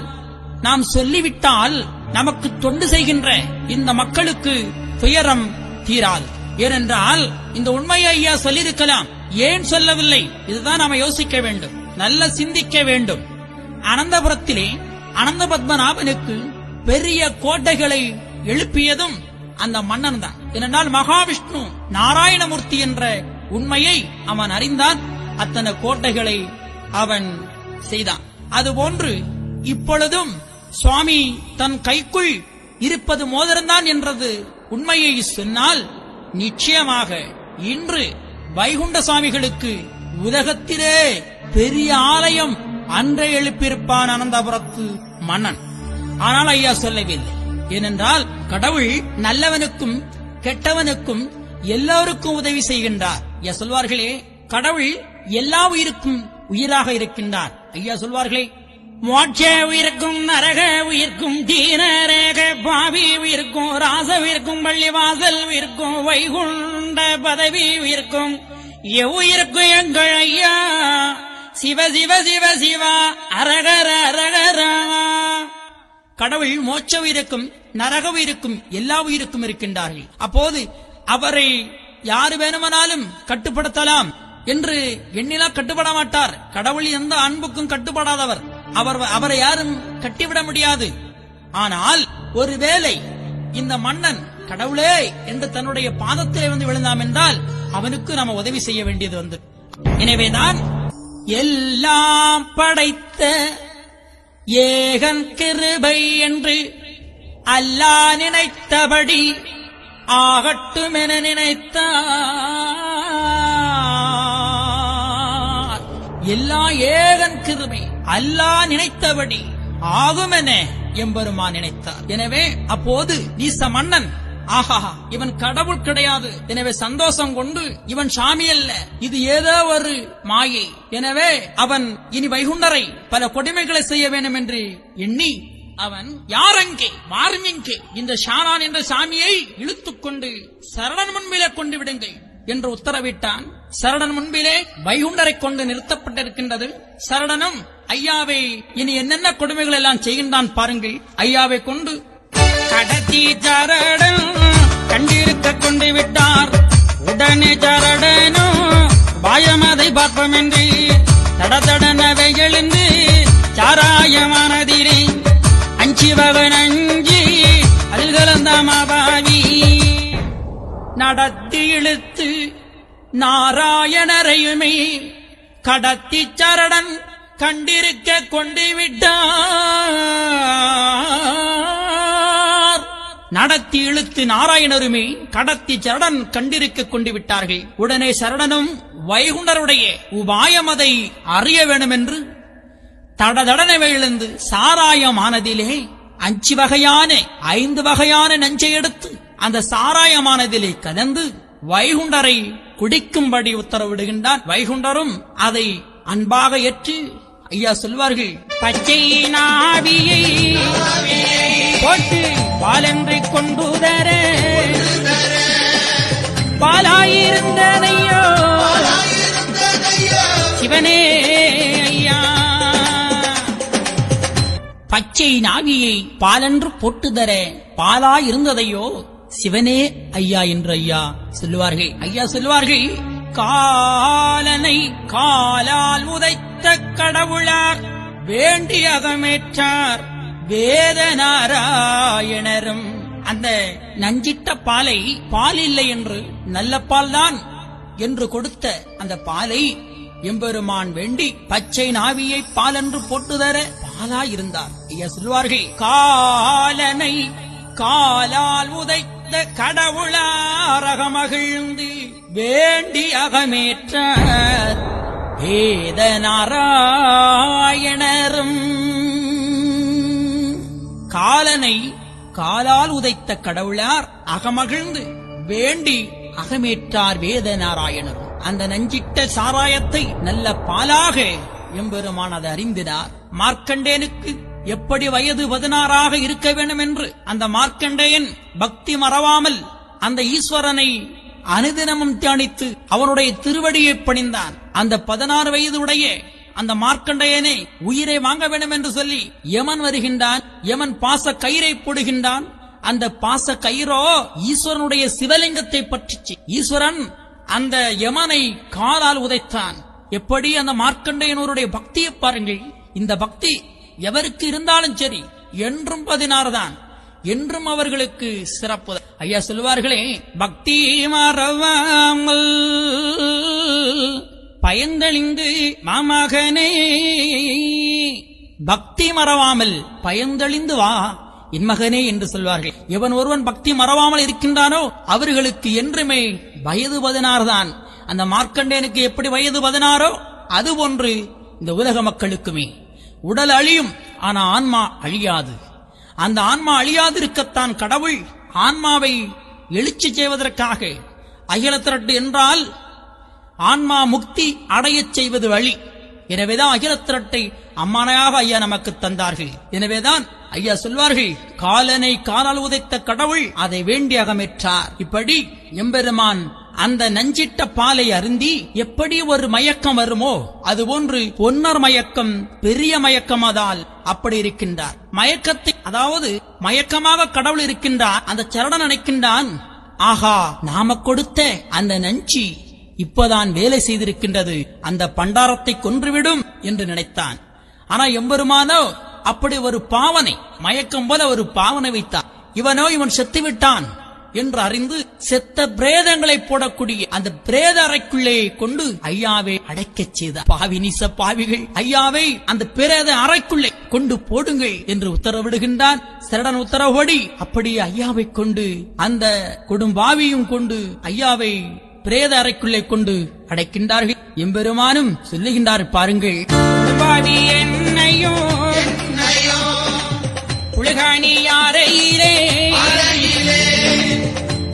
நாம் சொல்லிவிட்டால் நமக்கு தொண்டு செய்கின்ற இந்த மக்களுக்கு துயரம் தீராது. ஏனென்றால் இந்த உண்மையை ஐயா சொல்லியிருக்கலாம், ஏன் சொல்லவில்லை? இதுதான் நாம யோசிக்க வேண்டும், நல்ல சிந்திக்க வேண்டும். அனந்தபுரத்திலே அனந்த பத்மநாபனுக்கு பெரிய கோட்டைகளை எழுப்பியதும் அந்த மன்னன் தான். ஏனென்றால் மகாவிஷ்ணு நாராயணமூர்த்தி என்ற உண்மையை அவன் அறிந்தான். அத்தனை கோட்டைகளை அவன் செய்தான். அதுபோன்று இப்பொழுதும் சுவாமி தன் கைக்குள் இருப்பது மோதிரம்தான் என்றது உண்மையை சொன்னால் நிச்சயமாக இன்று வைகுண்ட சுவாமிகளுக்கு உலகத்திலே பெரிய ஆலயம் அன்றே எழுப்பியிருப்பான் அனந்தபுரத்து மன்னன். ஆனால் ஐயா சொல்லவில்லை. ஏனென்றால் கடவுள் நல்லவனுக்கும் கெட்டவனுக்கும் எல்லோருக்கும் உதவி செய்கின்றார். ஐயா சொல்வார்களே, கடவுள் எல்லா உயிருக்கும் உயிராக இருக்கின்றார். ஐயா சொல்வார்களே, மோட்ச உயிருக்கும் நரக உயிர்க்கும் தீனரேக பாவி உயிருக்கும் ராச உயிருக்கும் பள்ளிவாசல் உயிருக்கும் வைகுண்ட பதவி உயிருக்கும் எவ்வுயிருக்கும் எங்கள் ஐயா சிவ சிவ சிவ சிவா அரகர அரகரா. கடவுள் மோட்ச உயிருக்கும் நரக உயிருக்கும் எல்லா உயிருக்கும் இருக்கின்றார்கள். அப்போது அவரை யாரு வேணுமானாலும் கட்டுப்படுத்தலாம் என்று எண்ணிலா கட்டுப்பட மாட்டார். கடவுள் எந்த அன்புக்கும் கட்டுப்படாதவர். அவரை யாரும் கட்டிவிட முடியாது. ஆனால் ஒருவேளை இந்த மன்னன் கடவுளே என்று தன்னுடைய பாதத்திலே வந்து விழுந்தாம் என்றால் அவனுக்கு நாம உதவி செய்ய வேண்டியது வந்து. எனவேதான் எல்லாம் படைத்த ஏகன் கிருபை என்று அல்லாஹ் நினைத்தபடி ஆகட்டும் என நினைத்தார். எல்லா ஏகன் கிருபை அல்லாஹ் நினைத்தபடி ஆகும் என எம்பெருமான் நினைத்தார். எனவே அப்போது நீச மன்னன் ஆஹா இவன் கடவுள் கிடையாது, எனவே சந்தோஷம் கொண்டு இவன் சாமி அல்ல, இது ஏதோ ஒரு மாயை, எனவே அவன் இனி வைகுண்டரை பல கொடுமைகளை செய்ய வேண்டும் என்று எண்ணி அவன் யாரங்கே வாருமிங்கே இந்த ஷாரான் என்ற சாமியை இழுத்துக்கொண்டு சரணன் முன்பிலே கொண்டு விடுங்கள் என்று உத்தரவிட்டான். சரணன் முன்பிலே வைகுண்டரை கொண்டு நிறுத்தப்பட்டிருக்கின்றது. சரணனும் ஐயாவை இனி என்னென்ன கொடுமைகள் எல்லாம் செய்கின்றான் பாருங்கள். ஐயாவை கொண்டு கடத்தி சரணம் கண்டிருக்க கொண்டு விட்டார். உடனே சரணனும் பாயமதை பார்ப்போம் என்று தடதடனவை எழுந்து சாராயமானதிலே அஞ்சி வகன் அஞ்சி அதில் கலந்த மாபாவி நடத்தி இழுத்து நாராயணரையுமே கடத்தி சரணன் கண்டிருக்க கொண்டு விட்டார். நடத்தி இழுத்து நாராயணருமே கடத்தி சரணன் கண்டிருக்க கொண்டு விட்டார்கள். உடனே சரணனும் வைகுண்டருடைய உபாயமதை அறிய வேண்டும் என்று தடதடனவை எழுந்து சாராயமானதிலே 5 வகையான 5 வகையான நஞ்சை எடுத்து அந்த சாராயமானதிலே கலந்து வைகுண்டரை குடிக்கும்படி உத்தரவிடுகின்றான். வைகுண்டரும் அதை அன்பாக ஏற்று ஐயா சொல்வார்கள், பச்சை நாவியை போட்டு பாலென்றை கொண்டுதர பாலாயிருந்தனையோ சிவனே ஐயா. பச்சை நாவியை பாலென்று போட்டுதர பாலாயிருந்ததையோ சிவனே ஐயா என்று ஐயா சொல்லுவார்கள். ஐயா சொல்லுவார்கள், காலனை காலால் உதைத்த கடவுளார் வேண்டி அகமேற்றார் வேதநாராயணரும். அந்த நஞ்சிட்ட பாலை பால் இல்லை என்று நல்ல பால் தான் என்று கொடுத்த அந்த பாலை எம்பெருமான் வேண்டி பச்சை நாவியை பால் என்று போட்டுதர பாலாயிருந்தார். ஐயா சொல்வார்கள், காலனை காலால் உதைத்த கடவுளாரகமகிழ்ந்து வேண்டி அகமேற்றார் வேதநாராயணரும். காலனை காலால் உதைத்த கடவுளார் அகமகிழ்ந்து வேண்டி அகமேற்றார் வேதநாராயணர். அந்த நஞ்சிட்ட சாராயத்தை நல்ல பாலாக எம்பெருமான் அதை அறிந்தினார். மார்க்கண்டேனுக்கு எப்படி வயது 16 இருக்க வேண்டும் என்று அந்த மார்க்கண்டேயன் பக்தி மறவாமல் அந்த ஈஸ்வரனை அனுதினமும் தியானித்து அவனுடைய திருவடியை பணிந்தான். அந்த 16 வயது உடைய அந்த மார்க்கண்டேயனை உயிரை வாங்க வேண்டும் என்று சொல்லி யமன் வருகின்றான். யமன் பாச கயிறை போடுகின்றான். அந்த பாச கயிறோ ஈஸ்வரனுடைய சிவலிங்கத்தை பற்றிச்சு. ஈஸ்வரன் அந்த யமனை காலால் உதைத்தான். எப்படி அந்த மார்க்கண்டேயனோருடைய பக்தியை பாருங்கள். இந்த பக்தி எவருக்கு இருந்தாலும் சரி என்றும் 16 தான், என்றும் அவர்களுக்கு சிறப்பு. ஐயா சொல்வார்களே, பக்தி மறவாமல் பயந்தளிந்து மாமகனே, பக்தி மறவாமல் பயந்தளிந்து வா என் மகனே என்று சொல்வார்கள். எவன் ஒருவன் பக்தி மறவாமல் இருக்கின்றானோ அவர்களுக்கு என்றுமே வயது 16 தான். அந்த மார்க்கண்டேனுக்கு எப்படி வயது 16 அதுபோன்று இந்த உலக மக்களுக்குமே. உடல் அழியும், ஆனா ஆன்மா அழியாது. அந்த ஆன்மா அழியாதிருக்கத்தான் கடவுள் ஆன்மாவை எழுச்சி செய்வதற்காக அகில திரட்டு என்றால் ஆன்மா முக்தி அடையச் செய்வது வழி. எனவேதான் அகில திரட்டை அம்மானையாக ஐயா நமக்கு தந்தார்கள். எனவேதான் ஐயா சொல்வார்கள், காலனை காலால் உதைத்த கடவுள் அதை வேண்டி அகமேற்றார். இப்படி எம்பெருமான் அந்த நஞ்சிட்ட பாலை அருந்தி எப்படி ஒரு மயக்கம் வருமோ அதுபோன்று பொன்னர் மயக்கம் பெரிய மயக்கமாதால் அப்படி இருக்கின்றார். மயக்கத்தை, அதாவது மயக்கமாக கடவுள் இருக்கின்றார். அந்த சரணன் நினைக்கின்றான், ஆஹா நாம கொடுத்த அந்த நஞ்சி இப்பதான் வேலை செய்திருக்கின்றது, அந்த பண்டாரத்தை கொன்றுவிடும் என்று நினைத்தான். ஆனா எம்பெருமானோ அப்படி ஒரு பாவனை, மயக்கம் போல ஒரு பாவனை வைத்தான். இவன் செத்துவிட்டான் என்று அறிந்து செத்த பிரேதங்களை போடக்கூடிய அந்த பிரேத அறைக்குள்ளே கொண்டு ஐயாவை அடைக்கச் செய்தார். பாவி நீச பாவிகள், ஐயாவை அந்த பிரேத அறைக்குள்ளே கொண்டு போடுங்கள் என்று உத்தரவிடுகின்றான். சரடன் உத்தரவோடி அப்படியே ஐயாவை கொண்டு அந்த கொடும்பாவியும் கொண்டு ஐயாவை பிரேத அறைக்குள்ளே கொண்டு அடைக்கின்றார்கள். எம்பெருமானும் சொல்லுகின்றார், பாருங்கள், என்னையோ உலகாணி யாரையிலே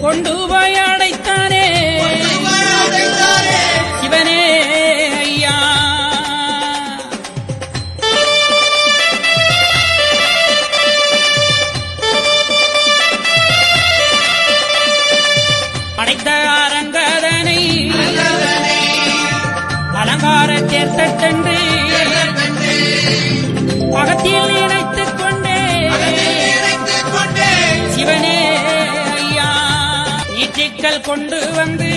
கொண்டு போய் அடைத்தானே சிவனே ஐயா. அடைத்த அரங்கதனை அலங்கார தேர்த்தென்று அகத்தில் இணைத்துக் கொண்டே சிவனே ஐயா நீச்சிக்கல் கொண்டு வந்து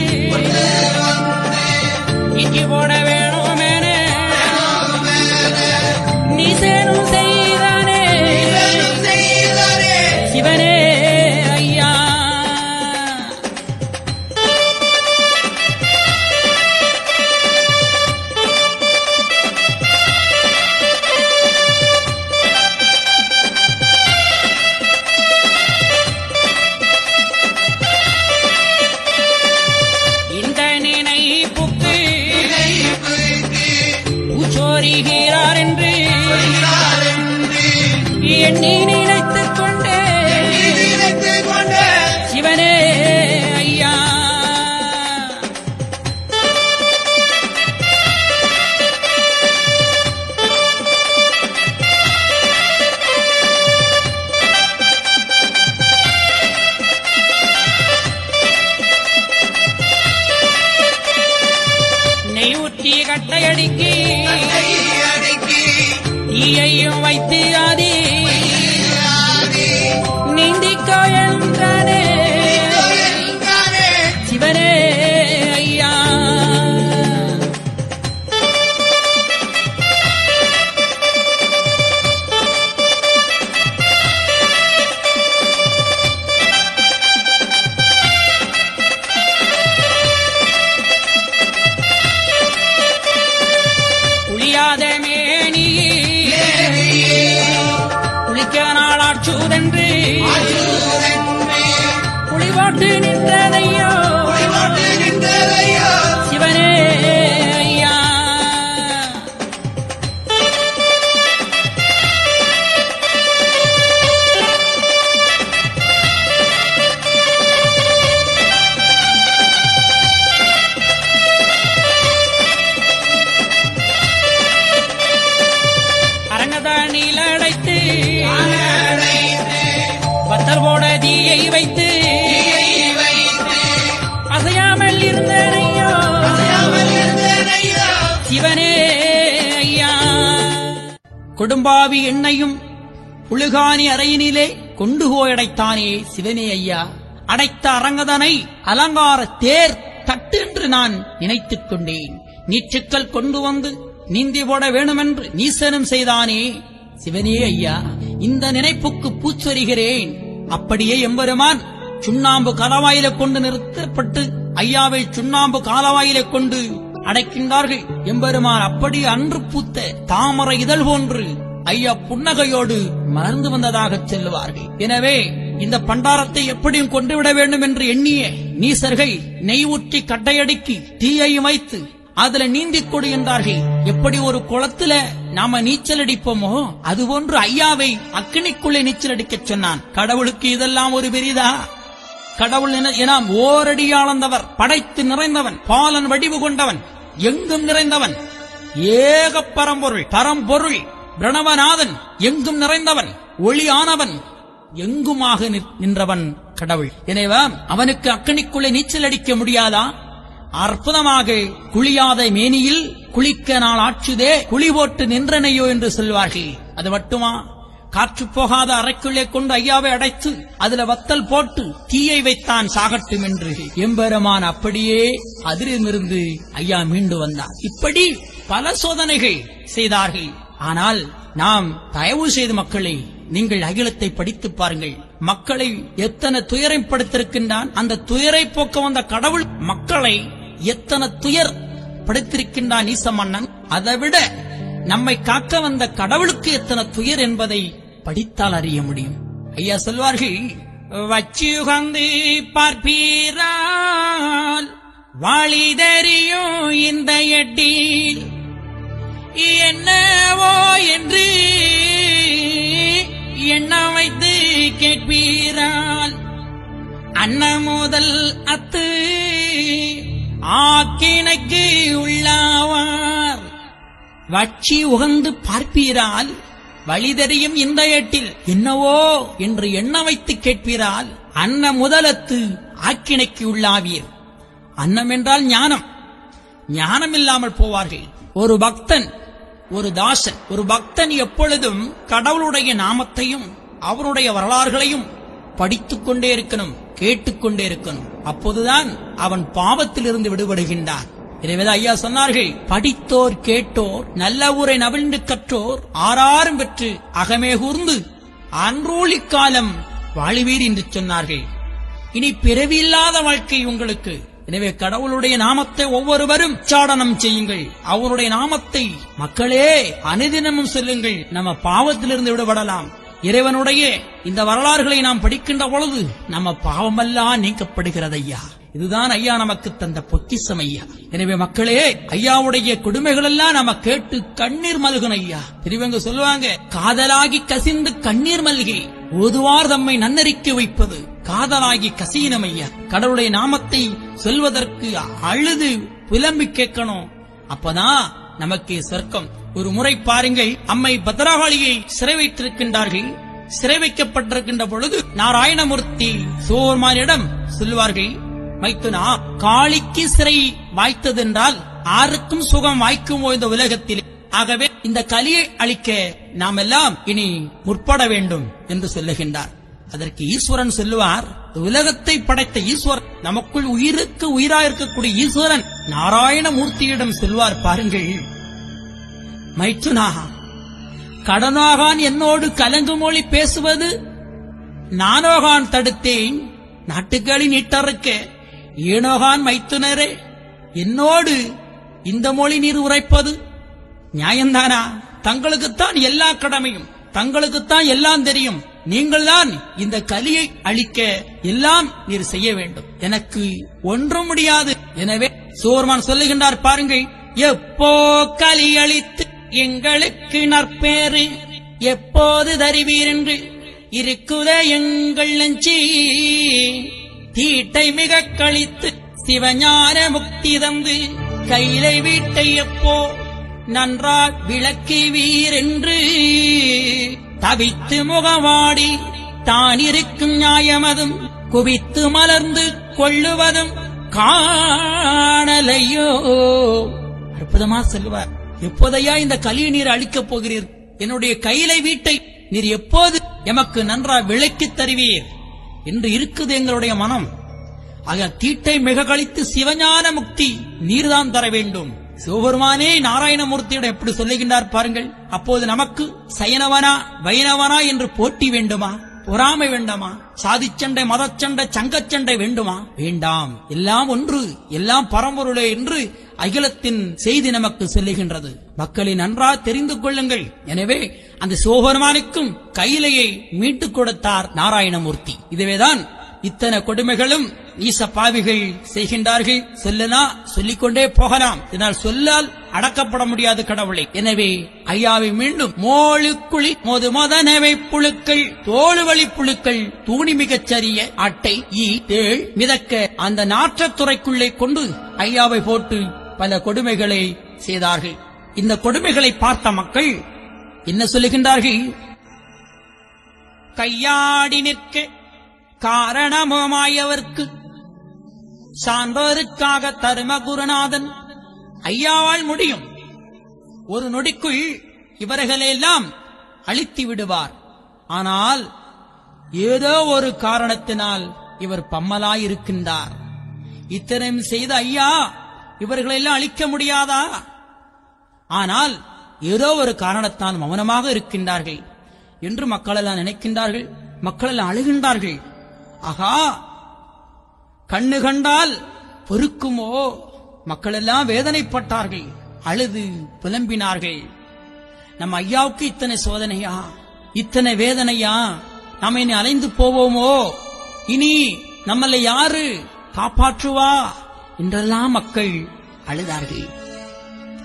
இஞ்சி போட வேணுமேன நீ சேரும் செய்தானே சிவனே ஐயா. சோரிகிறார் என்று எண்ணி நினைத்துக் கொண்டே சிவனே ஐயா. நெய் ஊற்றி கட்டையடிக்கி தீயையும் வைத்து ஆதி நீந்திக்கோ என்றானே சிவனே ஐயா. போட்டு நின்றதையோ சிவனே ஐயா. அரங்கதானில் அடைத்து பத்தர் போட தீயை வைத்து அசையாமல் இருந்தனையோ சிவனே ஐயா. கொடும்பாவி எண்ணையும் புழுகானி அறையினிலே கொண்டு போயடைத்தானே சிவனே ஐயா. அடைத்த அரங்கதனை அலங்கார தேர் தட்டு என்று நான் நினைத்துக் கொண்டேன். நீச்சுக்கள் கொண்டு வந்து நீந்தி போட வேணுமென்று நீசனம் செய்தானே சிவனே ஐயா. இந்த நினைப்புக்கு பூச்சொரிகிறேன். அப்படியே எம்பெருமான் சுண்ணாம்பு காலவாயில கொண்டு நிறுத்தப்பட்டு ஐயாவை சுண்ணாம்பு காலவாயில கொண்டு அடைக்கின்றார்கள். எம்பெருமான் அப்படி அன்று பூத்த தாமரை இதழ் போன்று ஐயா புன்னகையோடு மலர்ந்து வந்ததாக சொல்லுவார்கள். எனவே இந்த பண்டாரத்தை எப்படியும் கொண்டுவிட வேண்டும் என்று எண்ணிய நீசர்கள் நெய் ஊற்றி கட்டையடுக்கி தீயை வைத்து அதுல நீந்திக் கொடுகின்றார்கள். எப்படி ஒரு குளத்துல நாம நீச்சல் அடிப்போமோ அதுபோன்று ஐயாவை அக்கினிக்குள்ளே நீச்சல் அடிக்கச் சொன்னான். கடவுளுக்கு இதெல்லாம் ஒரு பெரிதா? கடவுள் என ஓரடியாளந்தவர், படைத்து நிறைந்தவன், பாலன் வடிவு கொண்டவன், எங்கும் நிறைந்தவன், ஏக பரம்பொருள், பரம்பொருள், பிரணவநாதன், எங்கும் நிறைந்தவன், ஒளியானவன், எங்குமாக நின்றவன் கடவுள். எனவே அவனுக்கு அக்கினிக்குள்ளே நீச்சல் அடிக்க முடியாதா? அற்புதமாக குளியாத மேனியில் குளிக்க நாள் ஆட்சுதே குளி போட்டு நின்றனையோ என்று சொல்வார்கள். அது மட்டுமா? காற்று போகாத அறைக்குள்ளே கொண்டு ஐயாவை அடைத்து அதுல வத்தல் போட்டு தீயை வைத்தான் சாகட்டும் என்று. எம்பெருமான் அப்படியே அதிலிருந்து ஐயா மீண்டு வந்தார். இப்படி பல சோதனைகள் செய்தார்கள். ஆனால் நாம் தயவு செய்து மக்களை நீங்கள் அகிலத்தை படித்து பாருங்கள். மக்களை எத்தனை துயரை படுத்திருக்கின்றான். அந்த துயரை போக்க வந்த கடவுள் மக்களை எத்தனை துயர் படுத்திருக்கின்றான் ஈச மன்னன். அதைவிட நம்மை காக்க வந்த கடவுளுக்கு எத்தனை துயர் என்பதை படித்தால் அறிய முடியும். ஐயா சொல்வார்கள், வச்சுகந்து பார்ப்பீரால் வாழி தெரியும் இந்த எட்டில் என்னவோ என்று எண்ண வைத்து கேட்பீரால் அன்ன முதல் அத்து ஆக்கினைக்கு உள்ளாவார். வச்சி உகந்து பார்ப்பீரால் வழி தெரியும் இந்த எட்டில் என்னவோ என்று எண்ண வைத்து கேட்பீரால் அன்ன முதலத்து ஆக்கினைக்கு உள்ளாவீர். அன்னம் என்றால் ஞானம். ஞானம் இல்லாமல் போவார்கள். ஒரு பக்தன், ஒரு தாசன், ஒரு பக்தன் எப்பொழுதும் கடவுளுடைய நாமத்தையும் அவருடைய வரலாறுகளையும் படித்துக் கொண்டே இருக்கணும், கேட்டுக்கொண்டே இருக்கணும். அப்போதுதான் அவன் பாவத்திலிருந்து விடுபடுகின்றான். எனவே ஐயா சொன்னார்கள், படித்தோர் கேட்டோர் நல்ல ஊரை நவிழ்ந்து கற்றோர் ஆறாரும் பெற்று அகமே கூர்ந்து அன்றோழி காலம் வாழுவீர் என்று சொன்னார்கள். இனி பிறவியில்லாத வாழ்க்கை உங்களுக்கு. எனவே கடவுளுடைய நாமத்தை ஒவ்வொருவரும் உச்சாடனம் செய்யுங்கள். அவருடைய நாமத்தை மக்களே அனுதினமும் சொல்லுங்கள். நம்ம பாவத்திலிருந்து விடுபடலாம். இறைவனுடைய இந்த வரலாறுகளை நாம் படிக்கின்ற பொழுது நம்ம பாவமெல்லாம் நீக்கப்படுகிறது ஐயா. இதுதான் ஐயா நமக்கு தந்த பொக்கிஷம் ஐயா. எனவே மக்களே, ஐயாவுடைய கொடுமைகள் எல்லாம் நாம கேட்டு கண்ணீர் மல்கணும் ஐயா. பெரியவங்க சொல்லுவாங்க, காதலாகி கசிந்து கண்ணீர் மல்கி ஓதுவார் தம்மை நன்னறிக்க வைப்பது காதலாகி கசியினம் ஐயா. கடவுளுடைய நாமத்தை சொல்வதற்கு அழுது புலம்பி கேட்கணும். அப்பதான் நமக்கு சொர்க்கம். ஒரு முறை பாருங்கள், அம்மை பத்ரகாளியை சிறை வைத்திருக்கின்றார்கள். சிறை வைக்கப்பட்டிருக்கின்ற பொழுது நாராயணமூர்த்தி சோர்மானிடம் சொல்லுவார்கள், மைத்துனா, காளிக்கு சிறை வாய்த்ததென்றால் ஆருக்கும் சுகம் வாய்க்குமோ இந்த உலகத்தில். ஆகவே இந்த கலியை அழிக்க நாம் எல்லாம் இனி முற்பட வேண்டும் என்று சொல்லுகின்றார். அதற்கு ஈஸ்வரன் சொல்லுவார், உலகத்தை படைத்த ஈஸ்வரன், நமக்குள் உயிருக்கு உயிராயிருக்கக்கூடிய ஈஸ்வரன் நாராயணமூர்த்தியிடம் சொல்வார், பாருங்கள் மைத்துனா, கடனாகான் என்னோடு கலங்கு மொழி பேசுவது நானோகான் தடுத்தேன், நாட்டுக்களி நீட்டறுக்க ஏனோகான் மைத்துனரே என்னோடு இந்த மொழி நீர் உரைப்பது நியாயந்தானா? தங்களுக்குத்தான் எல்லா கடமையும், தங்களுக்குத்தான் எல்லாம் தெரியும். நீங்கள்தான் இந்த கலியை அழிக்க எல்லாம் நீர் செய்ய வேண்டும், எனக்கு ஒன்றும் முடியாது. எனவே சிவபெருமான் சொல்லுகின்றார் பாருங்கள், எப்போ கலி அழித்து எங்களுக்கு நற்பேறு எப்போது தருவீர் என்று இருக்குதே எங்கள் நெஞ்சி, தீட்டை மிக கழித்து சிவஞான முக்தி தந்து கையிலை வீட்டை எப்போ நன்றா விளக்குவீர் என்று தவித்து முகவாடி தான் இருக்கும் நியாயமதும் குவித்து மலர்ந்து கொள்ளுவதும் காணலையோ. அற்புதமா சொல்லுவார், எப்போதையா இந்த கலியை நீர் அழிக்கப் போகிறீர், என்னுடைய கையிலை வீட்டை நீர் எப்போது எமக்கு நன்றா விளக்கித் தருவீர் என்று இருக்குது எங்களுடைய மனம். ஆக தீட்டை மிக கழித்து சிவஞான முக்தி நீர்தான் தர வேண்டும். சிவபெருமானே நாராயணமூர்த்தியோட எப்படி சொல்லுகின்றார் பாருங்கள். அப்போது நமக்கு சைனவனா வைணவனா என்று போட்டி வேண்டுமா, பொறாமை வேண்டாமா, சாதிச்சண்டை மதச்சண்டை சங்கச்சண்டை வேண்டுமா? வேண்டாம், எல்லாம் ஒன்று, எல்லாம் பரம்பொருளே என்று அகிலத்தின் செய்தி நமக்கு சொல்லுகின்றது. மக்களை நன்றாக தெரிந்து கொள்ளுங்கள். எனவே அந்த சிவபெருமானுக்கும் கையிலையை மீட்டுக் கொடுத்தார் நாராயணமூர்த்தி. இதுவேதான் இத்தனை கொடுமைகளும் ஈச பாவிகள் செய்கின்றார்கள். சொல்லனா சொல்லிக்கொண்டே போகலாம், இதனால் சொல்லால் அடக்கப்பட முடியாது கடவுளை. எனவே ஐயாவை மீண்டும் மோளுக்குழி மோது மதனவை புழுக்கள் தோளுவழி புழுக்கள் தூணிமிகச் சரிய அட்டை ஈ தேள் மிதக்க அந்த நாற்றத்துறைக்குள்ளே கொண்டு ஐயாவை போட்டு பல கொடுமைகளை செய்தார்கள். இந்த கொடுமைகளை பார்த்த மக்கள் என்ன சொல்லுகின்றார்கள்? கையாடி நிற்க காரணமாயவர்க்கு சான்றோருக்காக தரும குருநாதன் ஐயாவால் முடியும். ஒரு நொடிக்குள் இவர்களெல்லாம் அழித்து விடுவார். ஆனால் ஏதோ ஒரு காரணத்தினால் இவர் பம்மலாயிருக்கின்றார். இத்தனையும் செய்த ஐயா இவர்களெல்லாம் அழிக்க முடியாதா? ஆனால் ஏதோ ஒரு காரணத்தால் மௌனமாக இருக்கின்றார்கள் என்று மக்கள் எல்லாம் நினைக்கின்றார்கள். மக்கள் எல்லாம் அழுகின்றார்கள். ஆகா, கண்ணு கண்டால் பொறுக்குமோ? மக்கள் எல்லாம் வேதனைப்பட்டார்கள், அழுது புலம்பினார்கள். நம்ம ஐயாவுக்கு இத்தனை சோதனையா, இத்தனை வேதனையா, நாம இனி அலைந்து போவோமோ, இனி நம்மளை யாரு காப்பாற்றுவா என்றெல்லாம் மக்கள் அழுதார்கள்.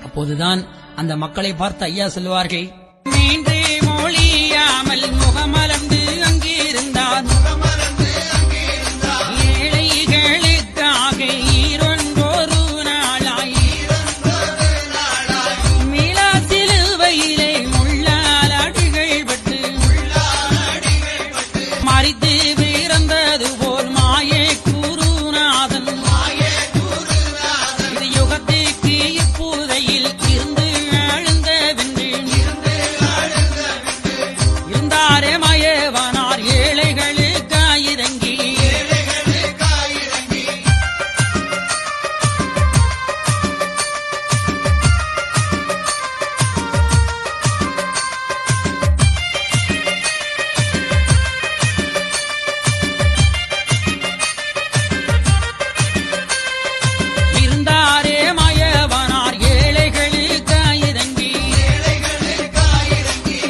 அப்போதுதான் அந்த மக்களை பார்த்து ஐயா சொல்லுவார்கள், மீண்டே மொழியாமல் முகமலர்ந்து அங்கிருந்தார், ஏழைகளுக்காக ஈரொன்றொரு நாளாய் மீளா சிலுவையிலே முள்ளால் அடிகள் பட்டு மறித்து பிறந்தது போல் மாயே குருநாதன் இது யுகத்துக்கு இப்போதையில் இருந்து அழுந்தவென்று இருந்தாரே மயவனார் ஏழைகளுக்காயிரங்கி இருந்தாரே மயவனார் ஏழைகளுக்காயிரங்கி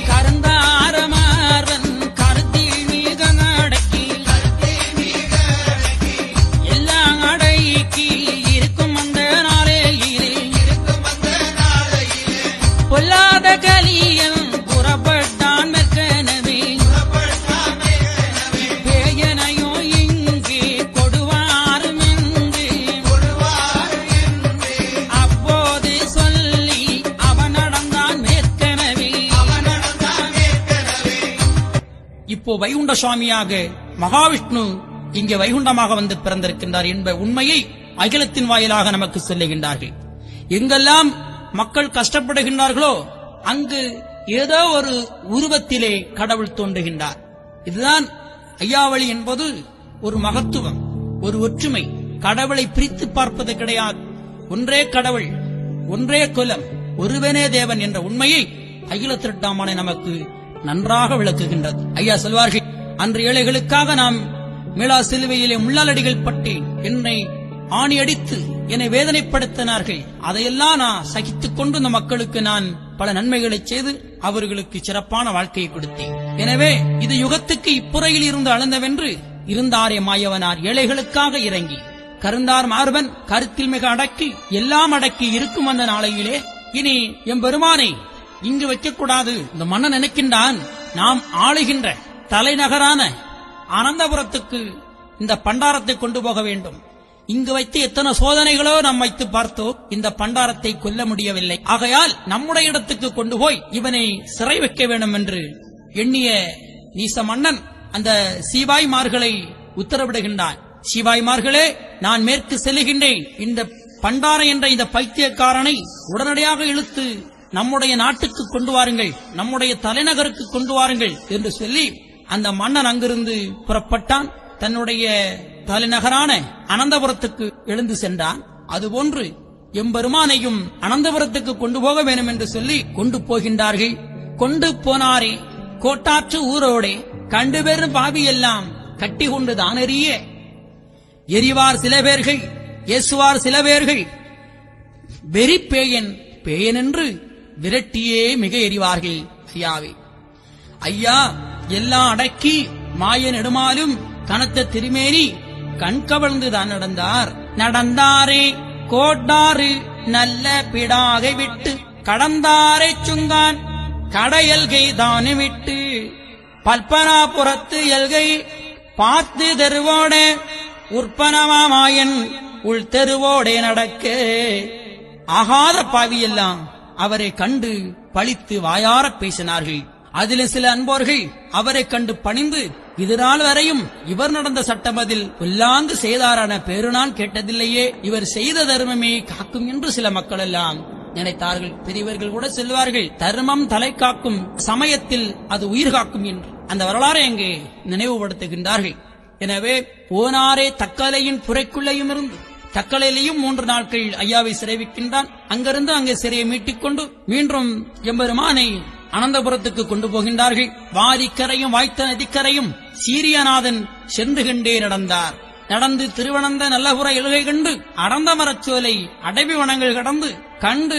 கருந்தாரமார்வன் கருத்தில் மிக நடக்கி எல்லாம் அடக்கி இருக்கும் அந்த நாளையிலே பொல்லாத கலியன் புறப்பட்டான் மெற்கனவே பேயனையோ இங்கே கொடுவாரும் என்று அப்போது சொல்லி அவன் நடந்தான் மேற்கனவே. இப்போ வைகுண்ட சுவாமியாக மகாவிஷ்ணு இங்கே வைகுண்டமாக வந்து பிறந்திருக்கின்றார் என்ற உண்மையை அகிலத்தின் வாயிலாக நமக்கு சொல்லுகின்றார்கள். எங்கெல்லாம் மக்கள் கஷ்டப்படுகின்றார்களோ அங்கு ஏதோ ஒரு உருவத்திலே கடவுள் தோன்றுகின்றார். இதுதான் ஐயாவளி என்பது ஒரு மகத்துவம், ஒரு ஒற்றுமை. கடவுளை பிரித்து பார்ப்பது கிடையாது. ஒன்றே கடவுள், ஒன்றே குலம், ஒருவனே தேவன் என்ற உண்மையை அகிலத்திரட்டாமனை நமக்கு நன்றாக விளக்குகின்றது. ஐயா சொல்வார்கள், அன்று ஏழைகளுக்காக நாம் மீளா சிலுவையிலே முள்ளாலடிகள் பட்டு என்னை ஆணி அடித்து என்னை வேதனைப்படுத்தினார்கள். அதையெல்லாம் நான் சகித்துக் கொண்டு இந்த மக்களுக்கு நான் பல நன்மைகளை செய்து அவர்களுக்கு சிறப்பான வாழ்க்கையை கொடுத்தேன். எனவே இது யுகத்துக்கு இப்புறையில் இருந்து அளந்தவென்று இருந்தாரே மாயவனார் ஏழைகளுக்காக இறங்கி கருந்தார் மார்பன் கருத்தில் மிக அடக்கி எல்லாம் அடக்கி இருக்கும் அந்த நாளையிலே இனி எம்பெருமானை இங்கு வைக்கக்கூடாது. இந்த மன்னன் நினைக்கின்றான், நாம் ஆளுகின்ற தலைநகரான அனந்தபுரத்துக்கு இந்த பண்டாரத்தை கொண்டு போக வேண்டும். இங்கு வைத்து எத்தனை சோதனைகளோ நாம் வைத்து பார்த்தோம், இந்த பண்டாரத்தை கொல்ல முடியவில்லை. ஆகையால் நம்முடைய இடத்துக்கு கொண்டு போய் இவனை சிறை வைக்க வேண்டும் என்று எண்ணிய நீச மன்னன் அந்த சீவாய்மார்களை உத்தரவிடுகின்றான். சீவாய்மார்களே, நான் மேற்கு செல்லுகின்றேன். இந்த பண்டார என்ற இந்த பைத்தியக்காரனை உடனடியாக இழுத்து நம்முடைய நாட்டுக்கு கொண்டு வாருங்கள், நம்முடைய தலைநகருக்கு கொண்டு வாருங்கள் என்று சொல்லி அந்த மன்னன் அங்கிருந்து புறப்பட்டான். தன்னுடைய தலைநகரான அனந்தபுரத்துக்கு எழுந்து சென்றான். அதுபோன்று எம்பெருமானையும் அனந்தபுரத்துக்கு கொண்டு போக வேண்டும் என்று சொல்லி கொண்டு போகின்றார்கள். கொண்டு போனாரே கோட்டாற்று ஊரோடே கண்டுபெறும் பாவி எல்லாம் கட்டி கொண்டு தானறிய எரிவார் சில பேர்கள், ஏசுவார் சில பேர்கள், வெறி பேயன் பேயன் என்று விரட்டியே மிக எரிவார்கள். ஐயாவே, ஐயா எல்லாம் அடக்கி மாய நெடுமாலும் கனத்த திருமேனி கண்கவழ்ந்துதான் நடந்தாரே கோட்டாறு நல்ல பிடாகை விட்டு கடந்தாரை சுங்கான் கடையல்கை தானு விட்டு பல்பனாபுரத்து எல்கை பார்த்து தெருவோட உற்பனமாயன் உள் தெருவோடே நடக்க ஆகாத பாவியெல்லாம் அவரை கண்டு பழித்து வாயார பேசினார்கள். அதில் சில அன்போர்கள் அவரை கண்டு பணிந்து, இதனால் வரையும் இவர் நடந்த சட்டமதில் புல்லாங்கு செய்தாரான பேரு நான் கேட்டதில்லையே, இவர் செய்த தர்மமே காக்கும் என்று சில மக்கள் எல்லாம் நினைத்தார்கள். பெரியவர்கள் கூட சொல்வார்கள், தர்மம் தலை காக்கும் சமயத்தில் அது உயிர் காக்கும் என்று. அந்த வரலாறை அங்கே நினைவுபடுத்துகின்றார்கள். எனவே போனாரே தக்கலையின் புரைக்குள்ளையும் இருந்து தக்கலையிலையும் 3 நாட்கள் ஐயாவை சிறைவிக்கின்றான். அங்கிருந்து அங்கே சிறையை மீட்டிக் கொண்டு மீண்டும் எம்பெருமானை அனந்தபுரத்துக்கு கொண்டு போகின்றார்கள். வாரிக்கரையும் வாய்த்த நதிக்கரையும் சீரியநாதன் சென்று கண்டே நடந்தார். நடந்து திருவனந்த நல்லபுர எழுகை கண்டு அடர்ந்த மரச்சோலை அடைவி வனங்கள் கடந்து கண்டு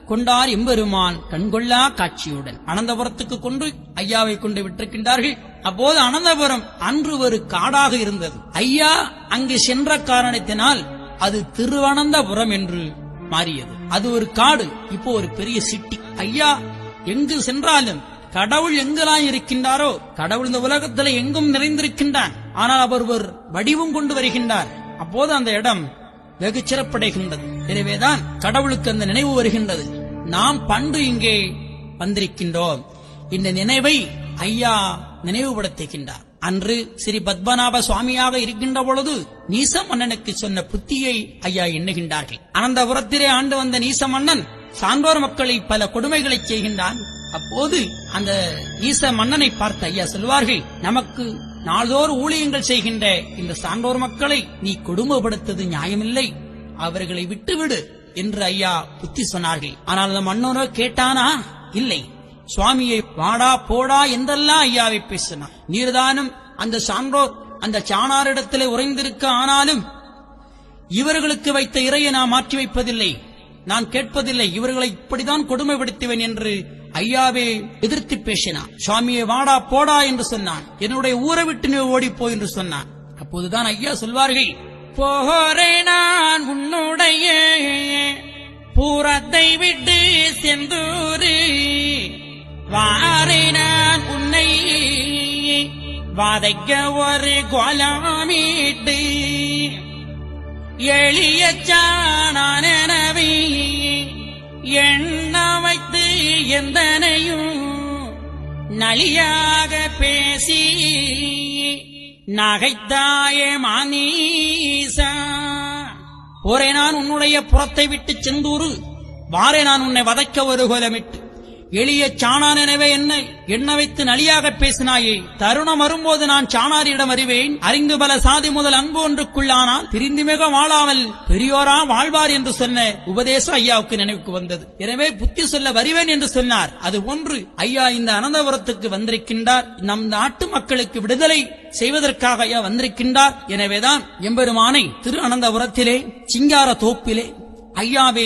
கொண்டார் எம்பெருமான் கண்கொள்ளா காட்சியுடன். அனந்தபுரத்துக்கு கொண்டு ஐயாவை கொண்டு விட்டிருக்கின்றார்கள். அப்போது அனந்தபுரம் அன்று ஒரு காடாக இருந்தது. ஐயா அங்கு சென்ற காரணத்தினால் அது திருவனந்தபுரம் என்று மாறியது. அது ஒரு காடு, இப்போ ஒரு பெரிய சிட்டி. ஐயா எங்கு சென்றாலும் கடவுள் எங்கெல்லாம் இருக்கின்றாரோ, கடவுள் இந்த உலகத்தில் எங்கும் நிறைந்திருக்கின்றான். ஆனால் அவர் ஒரு வடிவம் கொண்டு வருகின்றார். அப்போது அந்த இடம் வெகு சிறப்படைகின்றது. எனவேதான் கடவுளுக்கு அந்த நினைவு வருகின்றது. நாம் பண்டு இங்கே வந்திருக்கின்றோம். இந்த நினைவை ஐயா நினைவுபடுத்துகின்றார். அன்று ஸ்ரீ பத்மநாப சுவாமியாக இருக்கின்ற பொழுது நீச மன்னனுக்கு சொன்ன புத்தியை ஐயா எண்ணுகின்றார்கள். அனந்தபுரத்திலே ஆண்டு வந்த நீச மன்னன் சான்றோர் மக்களை பல கொடுமைகளை செய்கின்றான். அப்போது அந்த ஈச மன்னனை பார்த்து ஐயா சொல்வார்கள், நமக்கு நாள்தோறும் ஊழியங்கள் செய்கின்ற இந்த சான்றோர் மக்களை நீ கொடுமைப்படுத்தது நியாயமில்லை, அவர்களை விட்டுவிடு என்று ஐயா புத்தி சொன்னார்கள். ஆனால் அந்த மன்னனோ கேட்டானா? இல்லை. சுவாமியை வாடா போடா என்றெல்லாம் ஐயாவை பேசினார். நீர்தானும் அந்த சான்றோர் அந்த சாணாரிடத்திலே உறைந்திருக்க, ஆனாலும் இவர்களுக்கு வைத்த இறையை நான் மாற்றி வைப்பதில்லை, நான் கேட்பதில்லை, இவர்களை இப்படிதான் கொடுமைப்படுத்துவேன் என்று ஐயாவே எதிர்த்து பேசினான். சுவாமியை வாடா போடா என்று சொன்னான். என்னுடைய ஊரை விட்டு நீ ஓடிப்போ என்று சொன்னான். அப்போதுதான் ஐயா சொல்வார்கள், போரே நான் உன்னுடைய பூரத்தை விட்டு செந்தூரு, வாரே நான் உன்னை வாதைக்க ஒரு கோலமீட்டு, எளிய சாணனவே எண்ண வைத்து எந்தனையும் நலியாக பேசி நகைத்தாயே மானீசா. போரே நான் உன்னுடைய புறத்தை விட்டு செந்தூரு, வாரே நான் உன்னை வதைக்க ஒரு கோலமிட்டு, எளிய சாணான் எனவே என்ன வைத்து நலியாக பேசினாயே, தருணம் வரும்போது நான் சாணாரியிடம் அறிவேன். அறிந்து பல சாதி முதல் அன்பு ஒன்றுக்குள்ளானால் பிரிந்து மிக வாழாமல் பெரியோரா வாழ்வார் என்று சொன்ன உபதேசம் ஐயாவுக்கு நினைவுக்கு வந்தது. எனவே புத்தி சொல்ல வருவேன் என்று சொன்னார். அது ஒன்று, ஐயா இந்த அனந்தபுரத்துக்கு வந்திருக்கின்றார், நம் நாட்டு மக்களுக்கு விடுதலை செய்வதற்காக ஐயா வந்திருக்கின்றார். எனவேதான் எம்பெருமானை திரு அனந்தபுரத்திலே சிங்கார தோப்பிலே ஐயாவே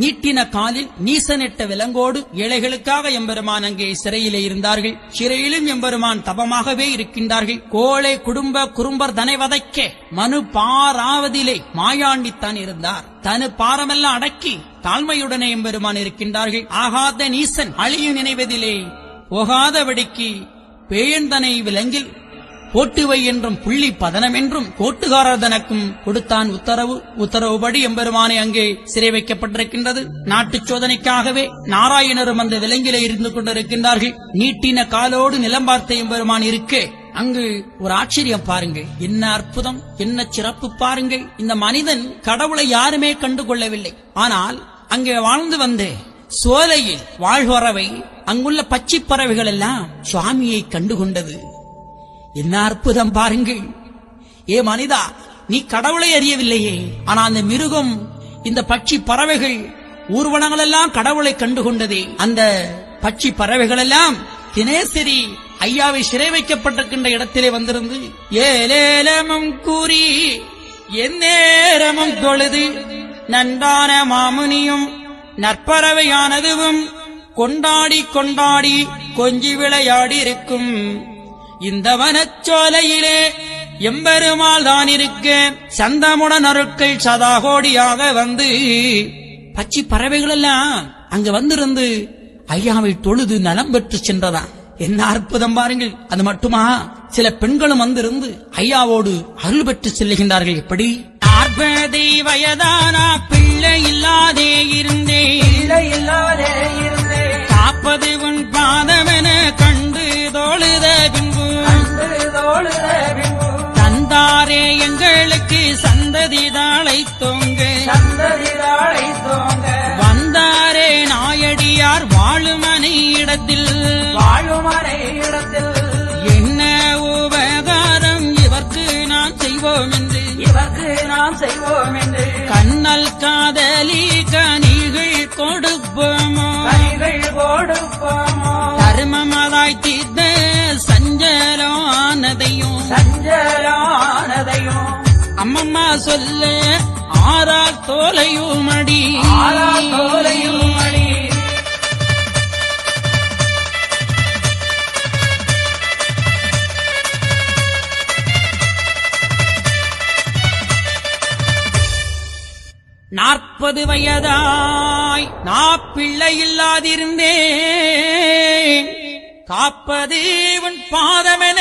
நீட்டின காலில் நீசனிட்ட விலங்கோடு ஏழைகளுக்காக எம்பெருமான் அங்கே சிறையிலே இருந்தார்கள். சிறையிலும் எம்பெருமான் தபமாகவே இருக்கின்றார்கள். கோழை குடும்ப குறும்பர் தனை வதைக்க மனு பாராவதிலே மாயாண்டித்தான் இருந்தார். தனு பாரமெல்லாம் அடக்கி தாழ்மையுடனே எம்பெருமான் இருக்கின்றார்கள். ஆகாத நீசன் அழியும் நினைவதிலே போகாதபடிக்கு பேயந்தனை விலங்கில் போட்டுவை என்றும் புள்ளி பதனம் என்றும் கோட்டுகாரர் தனக்கும் கொடுத்தான் உத்தரவுபடி எம்பெருமானை அங்கே சிறை வைக்கப்பட்டிருக்கின்றது. நாட்டு சோதனைக்காகவே நாராயணரும் அந்த விலங்கிலே இருந்து கொண்டிருக்கின்றார்கள். நீட்டின காலோடு நிலம் பார்த்த எம்பெருமான் இருக்கே அங்கு ஒரு ஆச்சரியம் பாருங்கள். என்ன அற்புதம், என்ன சிறப்பு பாருங்கள். இந்த மனிதன் கடவுளை யாருமே கண்டுகொள்ளவில்லை. ஆனால் அங்கே வாழ்ந்து வந்த சோலையில் வாழ்வரவை அங்குள்ள பச்சை பறவைகள் எல்லாம் சுவாமியை கண்டுகொண்டது. என்ன அற்புதம் பாருங்கள். ஏ மனிதா, நீ கடவுளை அறியவில்லையே, ஆனா அந்த மிருகம் இந்த பட்சி பறவைகள் ஊர்வனங்கள் எல்லாம் கடவுளை கண்டுகொண்டதே. அந்த பட்சி பறவைகள் எல்லாம் தினேசரி ஐயாவை சிறை வைக்கப்பட்டிருக்கின்ற இடத்திலே வந்திருந்து ஏலேலமும் கூறி எந்நேரமும் தொழுது நன்றான மாமுனியும் நற்பறவையானதுவும் கொண்டாடி கொண்டாடி கொஞ்சி விளையாடி இருக்கும் இந்த வனச்சோலையிலே எம்பெருமாள் தான் இருக்க சந்தமுடன் அருட்கள் சதாகோடியாக வந்து பச்சி பறவைகள் எல்லாம் அங்கு வந்திருந்து ஐயாவை தொழுது நலம் பெற்று சென்றதான். என்ன அற்புதம் பாருங்கள். அது மட்டுமா, சில பெண்களும் வந்திருந்து ஐயாவோடு அருள் பெற்று செல்லுகின்றார்கள். எப்படி 40 வயதானா பிள்ளை இல்லாதே இருந்தேன், காப்பது உன் பாதமென கண்டு தோழுத பின்பு தந்தாரே எங்களுக்கு சந்ததி தாளை தோங்க வந்தாரே நாயடியார் வாழுமனை இடத்தில் என்ன உபகாரம் இவர்க்கு நான் செய்வோம் என்று கண்ணல் காதலி கனிகள் கொடுப்போமோ தர்மமதாய் தீர்த்த சஞ்சலானதையும் அம்மம்மா சொல்ல ஆறால் தோலையும் அடி நாற்பது வயதாய் பிள்ளை இல்லாதிருந்தேன், காப்பது உன் பாதமென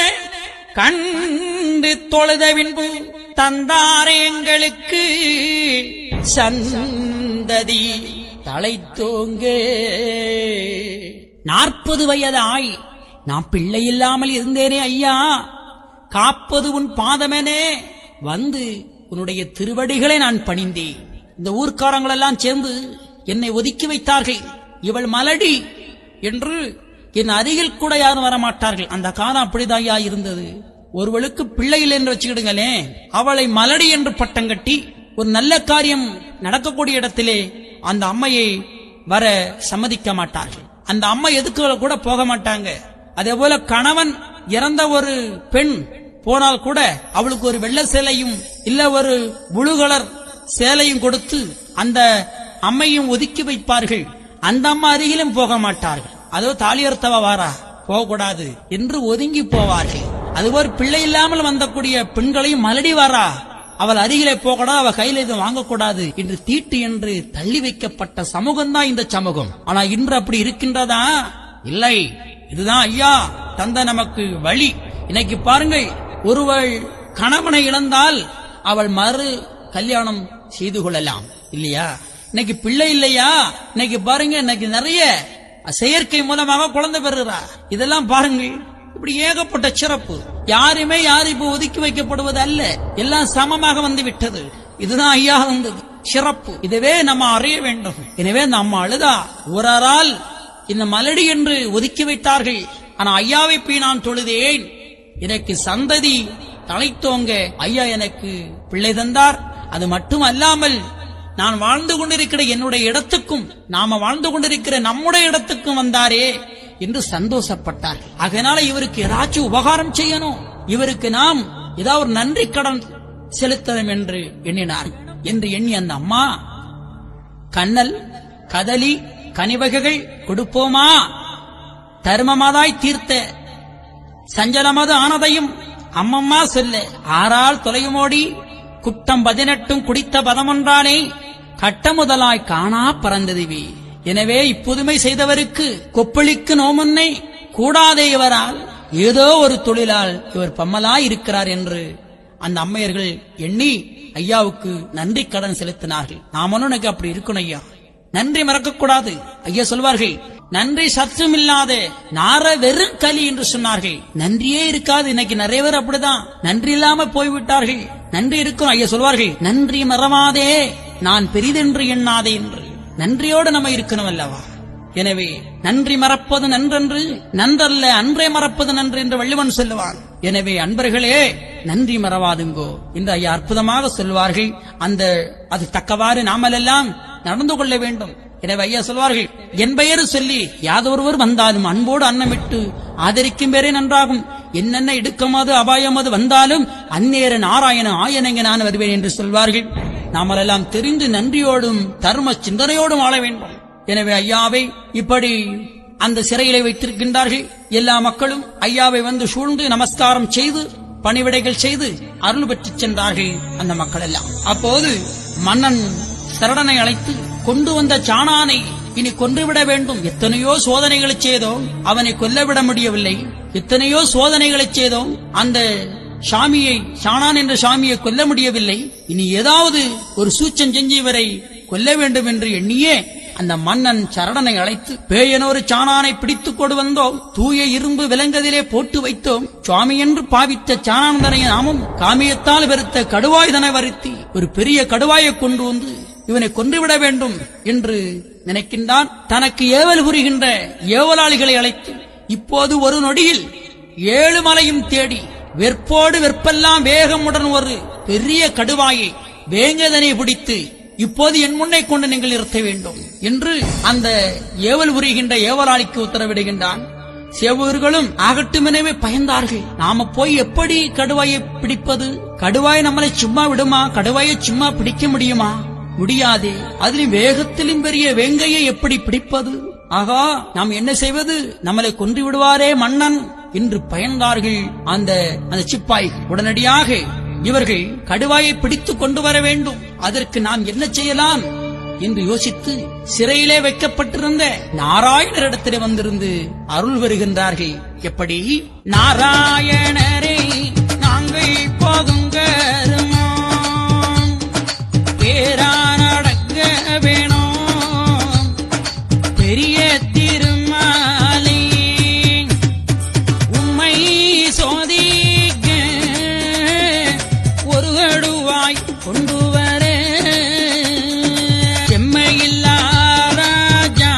கண்டு தொழுத பின்பு தந்தாரே எங்களுக்கு சந்ததி தலைத்தோங்க. 40 வயதாய் நான் பிள்ளை இல்லாமல் இருந்தேனே ஐயா, காப்பது உன் பாதமெனே வந்து உன்னுடைய திருவடிகளை நான் பணிந்தேன். இந்த ஊர்க்காரங்கள் எல்லாம் சேர்ந்து என்னை ஒதுக்கி வைத்தார்கள். இவள் மலடி என்று என் அருகில் கூட யாரும் வரமாட்டார்கள். அந்த காலம் அப்படிதாயா இருந்தது. ஒருவளுக்கு பிள்ளைகள் என்று வச்சுக்கிடுங்களே, அவளை மலடி என்று பட்டம் கட்டி ஒரு நல்ல காரியம் நடக்கக்கூடிய இடத்திலே அந்த அம்மையை வர சம்மதிக்க மாட்டார்கள். அந்த அம்மை எதுக்கு கூட போக மாட்டாங்க. அதே போல கணவன் இறந்த ஒரு பெண் போனால் கூட அவளுக்கு ஒரு வெள்ளை சேலையும் இல்ல ஒரு புளு கலர் சேலையும் கொடுத்து அந்த அம்மையும் ஒதுக்கி வைப்பார்கள். அந்த அம்மா அருகிலும் போக மாட்டார்கள். அதோ தாலியர்த்தவ வாரா போகக்கூடாது என்று ஒதுங்கி போவார்கள். அதுபோல் பிள்ளை இல்லாமல் வந்தக்கூடிய பெண்களையும் மலடி வாரா அவள் அருகிலே போகக்கூடாது, அவள் கையில இது வாங்கக்கூடாது என்று தீட்டு என்று தள்ளி வைக்கப்பட்ட சமூகம் தான் இந்த சமூகம். ஆனா இன்று அப்படி இருக்கின்றதா? இல்லை. இதுதான் ஐயா தந்த நமக்கு வழி. இன்னைக்கு பாருங்கள், ஒருவள் கணவனை இழந்தால் அவள் மறு கல்யாணம் செய்து கொள்ளலாம் இல்லையா? இன்னைக்கு பிள்ளை இல்லையா, இன்னைக்கு பாருங்க, இன்னைக்கு நிறைய செயற்கை மூலமாக குழந்தை பெறுகிறா. இதெல்லாம் பாருங்கள், இப்படி ஏகப்பட்ட சிறப்பு. யாருமே யாரும் இப்ப ஒதுக்கி வைக்கப்படுவது அல்ல, எல்லாம் சமமாக வந்து விட்டது. இதுதான் ஐயா வந்தது சிறப்பு. இதுவே நம்ம அறிய வேண்டும். எனவே நம்ம அழுதா ஒரால் இந்த மலடி என்று ஒதுக்கி வைத்தார்கள். ஆனா ஐயாவை போய் நான் தொழுதேன். எனக்கு சந்ததி தலைத்தோங்க ஐயா எனக்கு பிள்ளை தந்தார். அது மட்டும் அல்லாமல் நான் வாழ்ந்து கொண்டிருக்கிற என்னுடைய இடத்துக்கும் நாம வாழ்ந்து கொண்டிருக்கிற நம்முடைய இடத்துக்கும் வந்தாரே என்று சந்தோஷப்பட்டார். அதனால இவருக்கு ஏதாச்சும் உபகாரம் செய்யணும், இவருக்கு நாம் ஏதாவது ஒரு நன்றி கடன் செலுத்தணும் என்று எண்ணினார். என்று எண்ணி அந்த அம்மா கண்ணல் கதலி கனிவகைகள் கொடுப்போமா, தர்மமாதாய் தீர்த்த சஞ்சலமது ஆனதையும் அம்மம்மா சொல்ல ஆறால் தொலையுமோடி குட்டம் 18 குடித்த பதமொன்றானே கட்ட முதலாய் காணா பறந்ததுவி. எனவே இப்புதுமை செய்தவருக்கு கொப்பளிக்கு நோமுன்னை கூடாதே, இவரால் ஏதோ ஒரு தொழிலால் இவர் பம்மலாய் இருக்கிறார் என்று அந்த அம்மையர்கள் எண்ணி ஐயாவுக்கு நன்றி கடன் செலுத்தினார்கள். நாமனும் எனக்கு அப்படி இருக்கணும் ஐயா, நன்றி மறக்கக்கூடாது. ஐயா சொல்வார்கள், நன்றி சற்றும் இல்லாத நார வெறும் களி என்று சொன்னார்கள். நன்றியே இருக்காது. இன்னைக்கு நிறைய பேர் அப்படிதான் நன்றி இல்லாம போய்விட்டார்கள். நன்றி இருக்கும். ஐயா சொல்வார்கள், நன்றி மறவாதே நான் பெரிதென்று எண்ணாதே என்று. நன்றியோடு நம்ம இருக்கணும் அல்லவா? எனவே நன்றி மறப்பது நன்றன்று, நன்றல்ல அன்றே மறப்பது நன்று என்று வள்ளுவன் சொல்லுவான். எனவே அன்பர்களே, நன்றி மறவாதுங்கோ என்று ஐயா அற்புதமாக சொல்வார்கள். அது தக்கவாறு நாமெல்லாம் நடந்து கொள்ள வேண்டும். எனவே ஐயா சொல்வார்கள், என் பெயரு சொல்லி யாதொருவர் வந்தாலும் அன்போடு அன்னமிட்டு ஆதரிக்கும் பேரே நன்றாகும். என்னென்ன இடுக்கமாது அபாயமாது வந்தாலும் அந்நேர நாராயண ஆயனங்க நான் வருவேன் என்று சொல்வார்கள். நாமெல்லாம் தெரிந்து நன்றியோடும் தர்ம சிந்தனையோடும் வாழ வேண்டும். எனவே ஐயாவை இப்படி அந்த சிறையிலே வைத்திருக்கின்றார்கள். எல்லா மக்களும் ஐயாவை வந்து சூழ்ந்து நமஸ்காரம் செய்து பணிவிடைகள் செய்து அருள் பெற்று சென்றார்கள் அந்த மக்கள் எல்லாம். அப்போது மன்னன் சரடனை அழைத்து கொண்டு வந்த சாணானை இனி கொன்றுவிட வேண்டும். எத்தனையோ சோதனைகளை செய்தோம், அவனை கொல்லவிட முடியவில்லை. எத்தனையோ சோதனைகளை செய்தோம், அந்த சாணான் என்ற சாமியை கொல்ல முடியவில்லை. இனி ஏதாவது ஒரு சூச்சம் செஞ்சு இவரை கொல்ல வேண்டும் என்று எண்ணியே அந்த மன்னன் சரடனை அழைத்து, பேயனொரு சாணானை பிடித்துக் கொண்டு வந்தோம், தூய இரும்பு விலங்கதிலே போட்டு வைத்தோம், சுவாமி என்று பாவித்த சாணானந்தனை நாமும் காமியத்தால் வெறுத்த கடுவாயுதனை வருத்தி ஒரு பெரிய கடுவாயை கொண்டு வந்து இவனை கொன்றுவிட வேண்டும் என்று நினைக்கின்றான். தனக்கு ஏவல் புரிகின்ற ஏவலாளிகளை அழைத்து இப்போது ஒரு நொடியில் 7 மலையும் தேடி வெற்போடு வெற்பெல்லாம் வேகமுடன் ஒரு பெரிய கடுவாயை வேங்கதனை பிடித்து இப்போது என் முன்னை கொண்டு நீங்கள் நிறுத்த வேண்டும் என்று அந்த ஏவல் புரிகின்ற ஏவலாளிக்கு உத்தரவிடுகின்றான். சேவகர்களும் ஆகட்டுமெனவே பயந்தார்கள். நாம போய் எப்படி கடுவாயை பிடிப்பது? கடுவாயை நம்மளை சும்மா விடுமா? கடுவாயை சும்மா பிடிக்க முடியுமா? முடியாதே. அதிலும் வேகத்திலும் பெரிய வேங்கையை எப்படி பிடிப்பது? ஆகா, நாம் என்ன செய்வது? நம்மளை கொன்று விடுவாரே மன்னன் என்று பயந்தார்கள் அந்த சிப்பாய்கள். உடனடியாக இவர்கள் கடுவாயை பிடித்துக் கொண்டு வர வேண்டும். அதற்கு நாம் என்ன செய்யலாம் என்று யோசித்து சிறையிலே வைக்கப்பட்டிருந்த நாராயணரிடத்திலே வந்திருந்து அருள் வருகின்றார்கள். எப்படி? நாராயணரே நாங்கள் போகுங்க பேரா நடக்க வேணும், பெரிய திருமாலை உம்மை சோதிக்க ஒரு கடுவாய் கொண்டு வர செம்மையில்லா ராஜா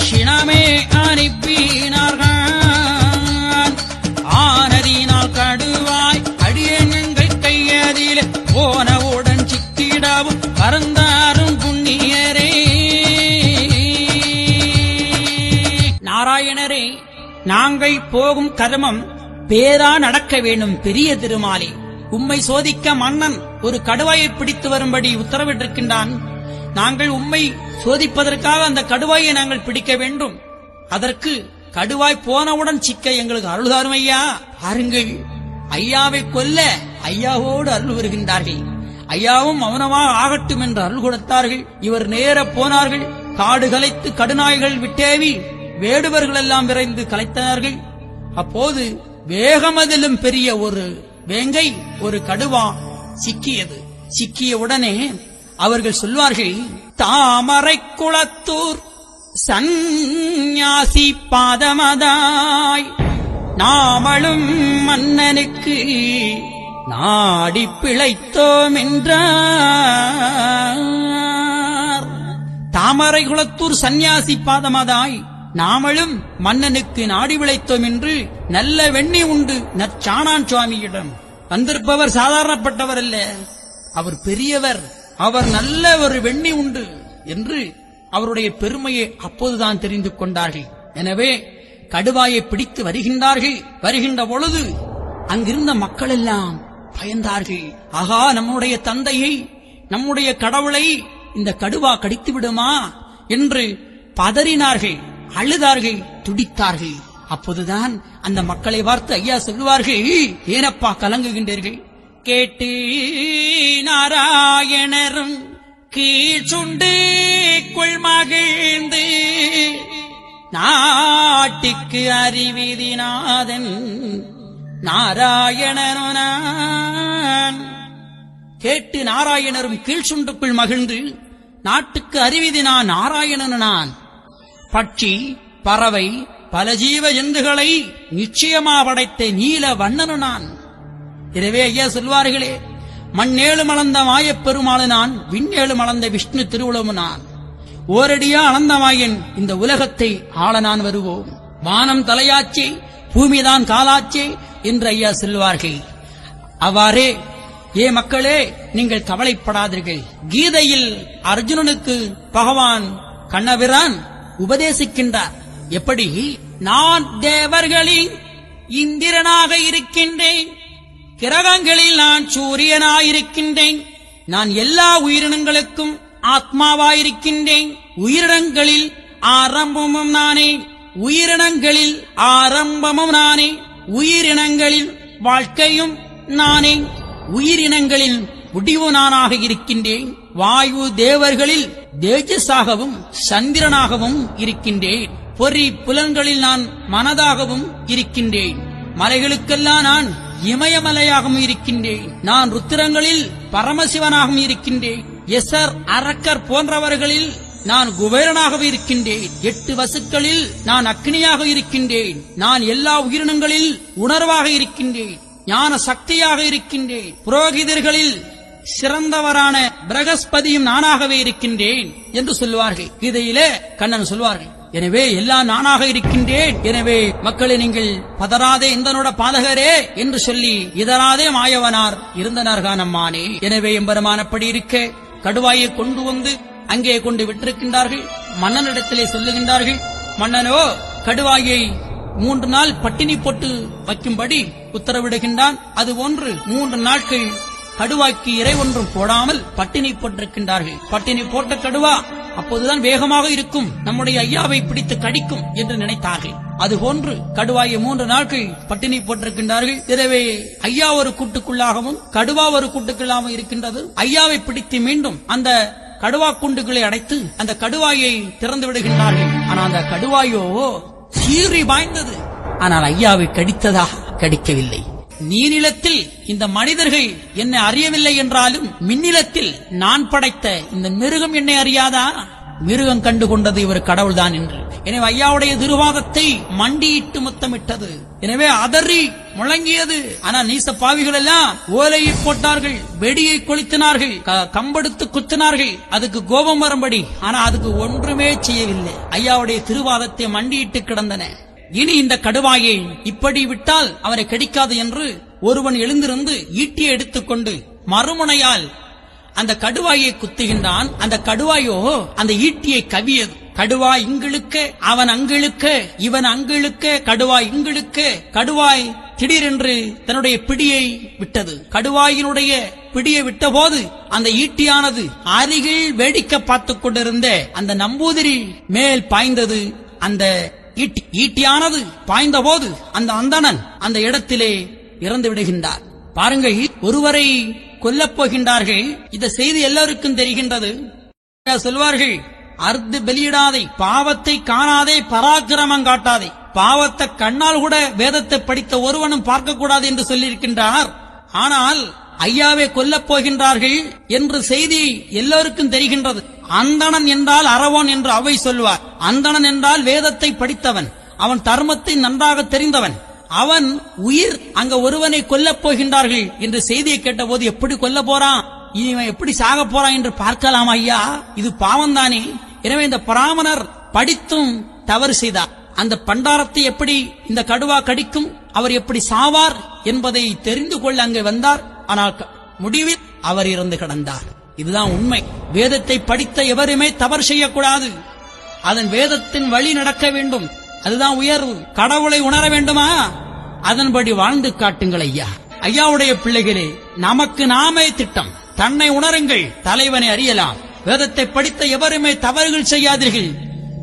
சினமே அனுப்பினார்கள். ஆனதினால் கடுவாய் அடியங்கள் கையதில் போனவுடன் சிக்கிடாவும் பறந்தாரும் புண்ணியரே. நாராயணரே, நாங்கள் போகும் கர்மம் பேரா நடக்க வேண்டும். பெரிய திருமாலே, உம்மை சோதிக்க மன்னன் ஒரு கடுவாயை பிடித்து வரும்படி உத்தரவிட்டிருக்கின்றான். நாங்கள் உம்மை சோதிப்பதற்காக அந்த கடுவாயை நாங்கள் பிடிக்க வேண்டும். அதற்கு கடுவாய் போனவுடன் சிக்க எங்களுக்கு அருள்தாரும் ஐயா. பாருங்கள், ஐயாவை கொல்ல ஐயாவோடு அருள் வருகின்றார்கள். ஐயாவும் மௌனமாக ஆகட்டும் என்று அருள் கொடுத்தார்கள். இவர் நேர போனார்கள். காடு கலைத்து கடுநாய்கள் விட்டேவி வேடுவர்கள் எல்லாம் விரைந்து கலைத்தார்கள். அப்போது வேகமதிலும் பெரிய ஒரு வேங்கை ஒரு கடுவா சிக்கியது. சிக்கிய உடனே அவர்கள் சொல்வார்கள், தாமரை குளத்தூர் சந்நியாசி பாதமதாய் நாமளும் மன்னனுக்கு நாடி பிழைத்தோம் என்றார். தாமரை குளத்தூர் சந்நியாசி பாதமதாய் நாமளும் மன்னனுக்கு நாடி விளைத்தோம் என்று நல்ல வெண்ணி உண்டு நற்சாணான் சுவாமியிடம். வந்திருப்பவர் சாதாரணப்பட்டவர் அல்ல, அவர் பெரியவர், அவர் நல்ல ஒரு வெண்ணி உண்டு என்று அவருடைய பெருமையை அப்போதுதான் தெரிந்து கொண்டார்கள். எனவே கடுவாயை பிடித்து வருகின்றார்கள். வருகின்ற பொழுது அங்கிருந்த மக்கள் எல்லாம் பயந்தார்கள். ஆகா, நம்முடைய தந்தையை, நம்முடைய கடவுளை இந்த கடுவா கடித்து விடுமா என்று பதறினார்கள், அழுதார்கள், துடித்தார்கள். அப்போதுதான் அந்த மக்களை பார்த்து ஐயா சொல்லுவார்கள், ஏனப்பா கலங்குகின்றீர்கள்? கேட்டு நாராயணரும் கீழ் சுண்டு கொள்மகிழ்ந்து நாட்டுக்கு அறிவிதிநாதன் நாராயணன். கேட்டு நாராயணரும் கீழ் சுண்டுக்குள் மகிழ்ந்து நாட்டுக்கு அறிவிதினான் நாராயணன் நான். பட்சி பறவை பல ஜீவ ஜந்துகளை நிச்சயமா படைத்த நீல வண்ணனு நான். எனவே ஐயா சொல்வார்களே, மண்ணேழு மலர்ந்த மாயப்பெருமாளு நான், விண்ணேழு மலர்ந்த விஷ்ணு திருவுளமு நான். ஓரடியா அளந்தமாயன் இந்த உலகத்தை ஆள நான் வருவோம். வானம் தலையாச்சே, பூமிதான் காலாச்சே என்று ஐயா சொல்வார்கள். அவ்வாறே ஏ மக்களே, நீங்கள் கவலைப்படாதீர்கள். கீதையில் அர்ஜுனனுக்கு பகவான் கண்ணபிரான் உபதேசிக்கின்றார். எப்படி? நான் தேவர்களில் இந்திரனாக இருக்கின்றேன், கிரகங்களில் நான் சூரியனாயிருக்கின்றேன், நான் எல்லா உயிரினங்களுக்கும் ஆத்மாவாயிருக்கின்றேன், உயிரினங்களில் ஆரம்பமும் நானே, உயிரினங்களில் ஆரம்பமும் நானே, உயிரினங்களில் வாழ்க்கையும் நானே, உயிரினங்களில் முடிவு நானாக இருக்கின்றேன். வாயு தேவர்களில் தேஜஸாகவும் சந்திரனாகவும் இருக்கின்றேன். பொறி புலன்களில் நான் மனதாகவும் இருக்கின்றேன். மலைகளுக்கெல்லாம் நான் இமயமலையாகவும் இருக்கின்றேன். நான் ருத்திரங்களில் பரமசிவனாகவும் இருக்கின்றேன். எசர் அரக்கர் போன்றவர்களில் நான் குபேரனாகவும் இருக்கின்றேன். 8 வசுக்களில் நான் அக்னியாக இருக்கின்றேன். நான் எல்லா உயிரினங்களில் உணர்வாக இருக்கின்றேன். ஞான சக்தியாக இருக்கின்றேன். புரோகிதர்களில் சிறந்தவரான பிரகஸ்பதியும் நானாகவே இருக்கின்றேன் என்று சொல்லுவார்கள். கீதையிலே கண்ணன் சொல்வார்கள். எனவே எல்லாம் நானாக இருக்கின்றேன். எனவே மக்களை நீங்கள் பதறாதே இந்தனோட பாதகரே என்று சொல்லி இதராதே மாயவனார் இருந்தனார்கான் அம்மானே. எனவே எம்பெருமானப்படி இருக்க கடுவாயை கொண்டு வந்து அங்கே கொண்டு விட்டிருக்கின்றார்கள். மன்னனிடத்திலே சொல்லுகின்றார்கள். மன்னனோ கடுவாயை 3 நாள் பட்டினி போட்டு வைக்கும்படி உத்தரவிடுகின்றான். அதுபோன்று 3 நாட்கள் கடுவாய்க்கு இறை ஒன்றும் போடாமல் பட்டினி போட்டிருக்கின்றார்கள். பட்டினி போட்ட கடுவா அப்போதுதான் வேகமாக இருக்கும், நம்முடைய ஐயாவை பிடித்து கடிக்கும் என்று நினைத்தார்கள். அதுபோன்று கடுவாயை 3 நாட்கள் பட்டினி போட்டிருக்கின்றார்கள். எனவே ஐயா ஒரு கூட்டுக்குள்ளாகவும் கடுவா ஒரு கூட்டுக்குள்ளாகவும் இருக்கின்றது. ஐயாவை பிடித்து மீண்டும் அந்த கடுவா கூண்டுகளை அடைத்து அந்த கடுவாயை திறந்து விடுகின்றார்கள். ஆனால் அந்த கடுவாயோ சீறி பாய்ந்தது. ஆனால் ஐயாவை கடித்ததா? கடிக்கவில்லை. நீரிலத்தில் இந்த மனிதர்கள் என்னை அறியவில்லை என்றாலும் மின்னிலத்தில் நான் படைத்த இந்த மிருகம் என்னை அறியாதா? மிருகம் கண்டு கொண்டது இவர் கடவுள்தான் என்று. எனவே ஐயாவுடைய திருவாதத்தை மண்டியிட்டு முத்தமிட்டது. எனவே அதறி முழங்கியது. ஆனால் நீச பாவிகள் எல்லாம் ஓலையை போட்டார்கள், வெடியை கொளுத்தினார்கள், கம்பெடுத்து குத்தினார்கள், அதுக்கு கோபம் வரும்படி. ஆனா அதுக்கு ஒன்றுமே செய்யவில்லை. ஐயாவுடைய திருவாதத்தை மண்டியிட்டு கிடந்தன. இனி இந்த கடுவாயை இப்படி விட்டால் அவரை கடிக்காது என்று ஒருவன் எழுந்திருந்து ஈட்டியை எடுத்துக்கொண்டு மறுமுனையால் அந்த கடுவாயை குத்துகின்றான். அந்த கடுவாயோ அந்த ஈட்டியை கவியது. கடுவாய் இங்கிழுக்க, அவன் அங்கிழுக்க, இவன் அங்கிழுக்க, கடுவாய் இங்கிழுக்க, கடுவாய் திடீரென்று தன்னுடைய பிடியை விட்டது. கடுவாயினுடைய பிடியை விட்ட போது அந்த ஈட்டியானது அருகில் வேடிக்கை பார்த்துக் கொண்டிருந்த அந்த நம்பூதிரி மேல் பாய்ந்தது. அந்த ஈட்டியானது பாய்ந்த போது அந்த அந்தணன் அந்த இடத்திலே இறந்து விடுகின்றார். பாருங்கள், ஒருவரை கொல்லப் போகின்றார்கள். இந்த செய்தி எல்லாருக்கும் தெரிகின்றது. சொல்வார்கள், அர்த்து வெளியிடாதே, பாவத்தை காணாதே, பராக்கிரமம் காட்டாதே. பாவத்தை கண்ணால் கூட வேதத்தை படித்த ஒருவனும் பார்க்க கூடாது என்று சொல்லியிருக்கின்றார். ஆனால் ஐயாவை கொல்லப் போகின்றார்கள் என்று செய்தி எல்லோருக்கும் தெரிகின்றது. அந்தணன் என்றால் அறவோன் என்று அவை சொல்வார். அந்தணன் என்றால் வேதத்தை படித்தவன், அவன் தர்மத்தை நன்றாக தெரிந்தவன். அவன் உயிர் அங்க ஒருவனை கொல்லப் போகின்றார்கள் என்று செய்தியை கேட்டபோது எப்படி கொல்ல போறான், இவன் எப்படி சாக போறான் என்று பார்க்கலாம் ஐயா, இது பாவம் தானே எனவே இந்த பிராமணர் படித்தும் தவறு செய்தார். அந்த பண்டாரத்தை எப்படி இந்த கடுவா கடிக்கும், அவர் எப்படி சாவார் என்பதை தெரிந்து கொள்ள அங்கே வந்தார். ஆனால் முடிவில் அவர் இறந்து கிடந்தார். இதுதான் உண்மை. வேதத்தை படித்த எவருமே தவறு செய்யக்கூடாது. அதன் வேதத்தின் வழி நடக்க வேண்டும். அதுதான் உயர்வு. கடவுளை உணர வேண்டுமா, அதன்படி வாழ்ந்து காட்டுங்கள் ஐயா. ஐயாவுடைய பிள்ளைகளே, நமக்கு நாமே திட்டம். தன்னை உணருங்கள், தலைவனை அறியலாம். வேதத்தை படித்த எவருமே தவறுகள் செய்யாதீர்கள்.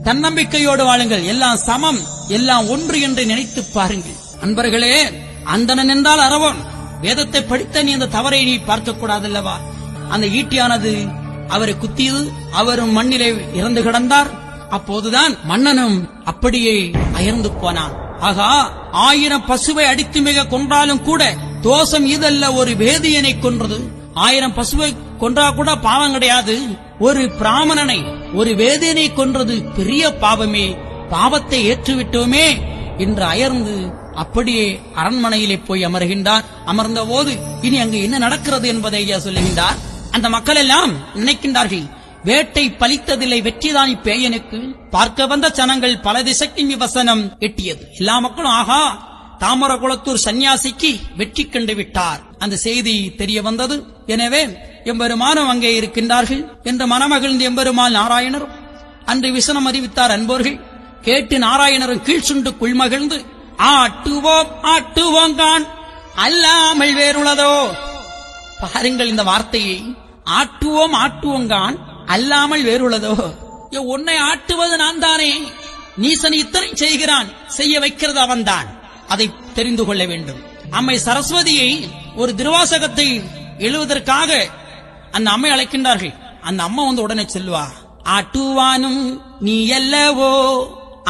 தன்னம்பிக்கையோடு வாழுங்கள். எல்லாம் சமம், எல்லாம் ஒன்று என்று நினைத்து பாருங்கள். அன்பர்களே, அந்தணன் என்றால் அரவன். வேதத்தை படித்த நீ அந்த தவறை நீ பார்க்க கூடாதல்லவா? அந்த ஈட்டியானது அவரை குத்தியது, அவரும் மண்ணிலே இறந்து கிடந்தார். அப்போதுதான் மன்னனும் அப்படியே அயர்ந்து போனான். ஆகா, 1000 பசுவை அடித்து மிக கொன்றாலும் கூட தோஷம் இதல்ல ஒரு வேதியனை கொன்றது. 1000 பசுவை கொன்றா கூட பாவம் கிடையாது. ஒரு பிராமணனை, ஒரு வேதியனை கொன்றது பெரிய பாவமே. பாவத்தை ஏற்றுவிட்டோமே என்று அயர்ந்து அப்படியே அரண்மனையிலே போய் அமர்கின்றார். அமர்ந்த போது இனி அங்கு என்ன நடக்கிறது என்பதை ஐயா சொல்லுகின்றார். அந்த மக்கள் எல்லாம் நினைக்கின்றார்கள், வேட்டை பலித்ததில்லை, வெற்றிதான் இப்பேயனுக்கு. பார்க்க வந்த ஜனங்கள் பல திசைக்கும் விவசனம் எட்டியது. எல்லா மக்களும் ஆகா, தாமரகுளத்தூர் சன்னியாசிக்கு வெற்றி கண்டு விட்டார் அந்த செய்தி தெரிய வந்தது. எனவே எம்பெருமானும் அங்கே இருக்கின்றார்கள் என்று மனமகிழ்ந்து எம்பெருமான் நாராயணரும் அன்று விசனம் அறிவித்தார். அன்போர்கள் கேட்டு நாராயணரும் கீழ் சுண்டு குள்மகிழ்ந்து, ஆட்டுவோம் ஆட்டுவோங்கான் அல்லாமல் வேறுள்ளதோ. பாருங்கள் இந்த வார்த்தையை, ஆட்டுவோம் ஆட்டுவோங்கான் அல்லாமல் வேறுள்ளதோ. உன்னை ஆட்டுவது நான் தானே, நீசன் இத்தனை செய்கிறான், செய்ய வைக்கிறது அவன்தான். அதை தெரிந்து கொள்ள வேண்டும். அம்மை சரஸ்வதியை ஒரு திருவாசகத்தை எழுவதற்காக அந்த அம்மை அழைக்கின்றார்கள். அந்த அம்மா வந்து உடனே சொல்லுவா, ஆட்டுவானும் நீ அல்லவோ,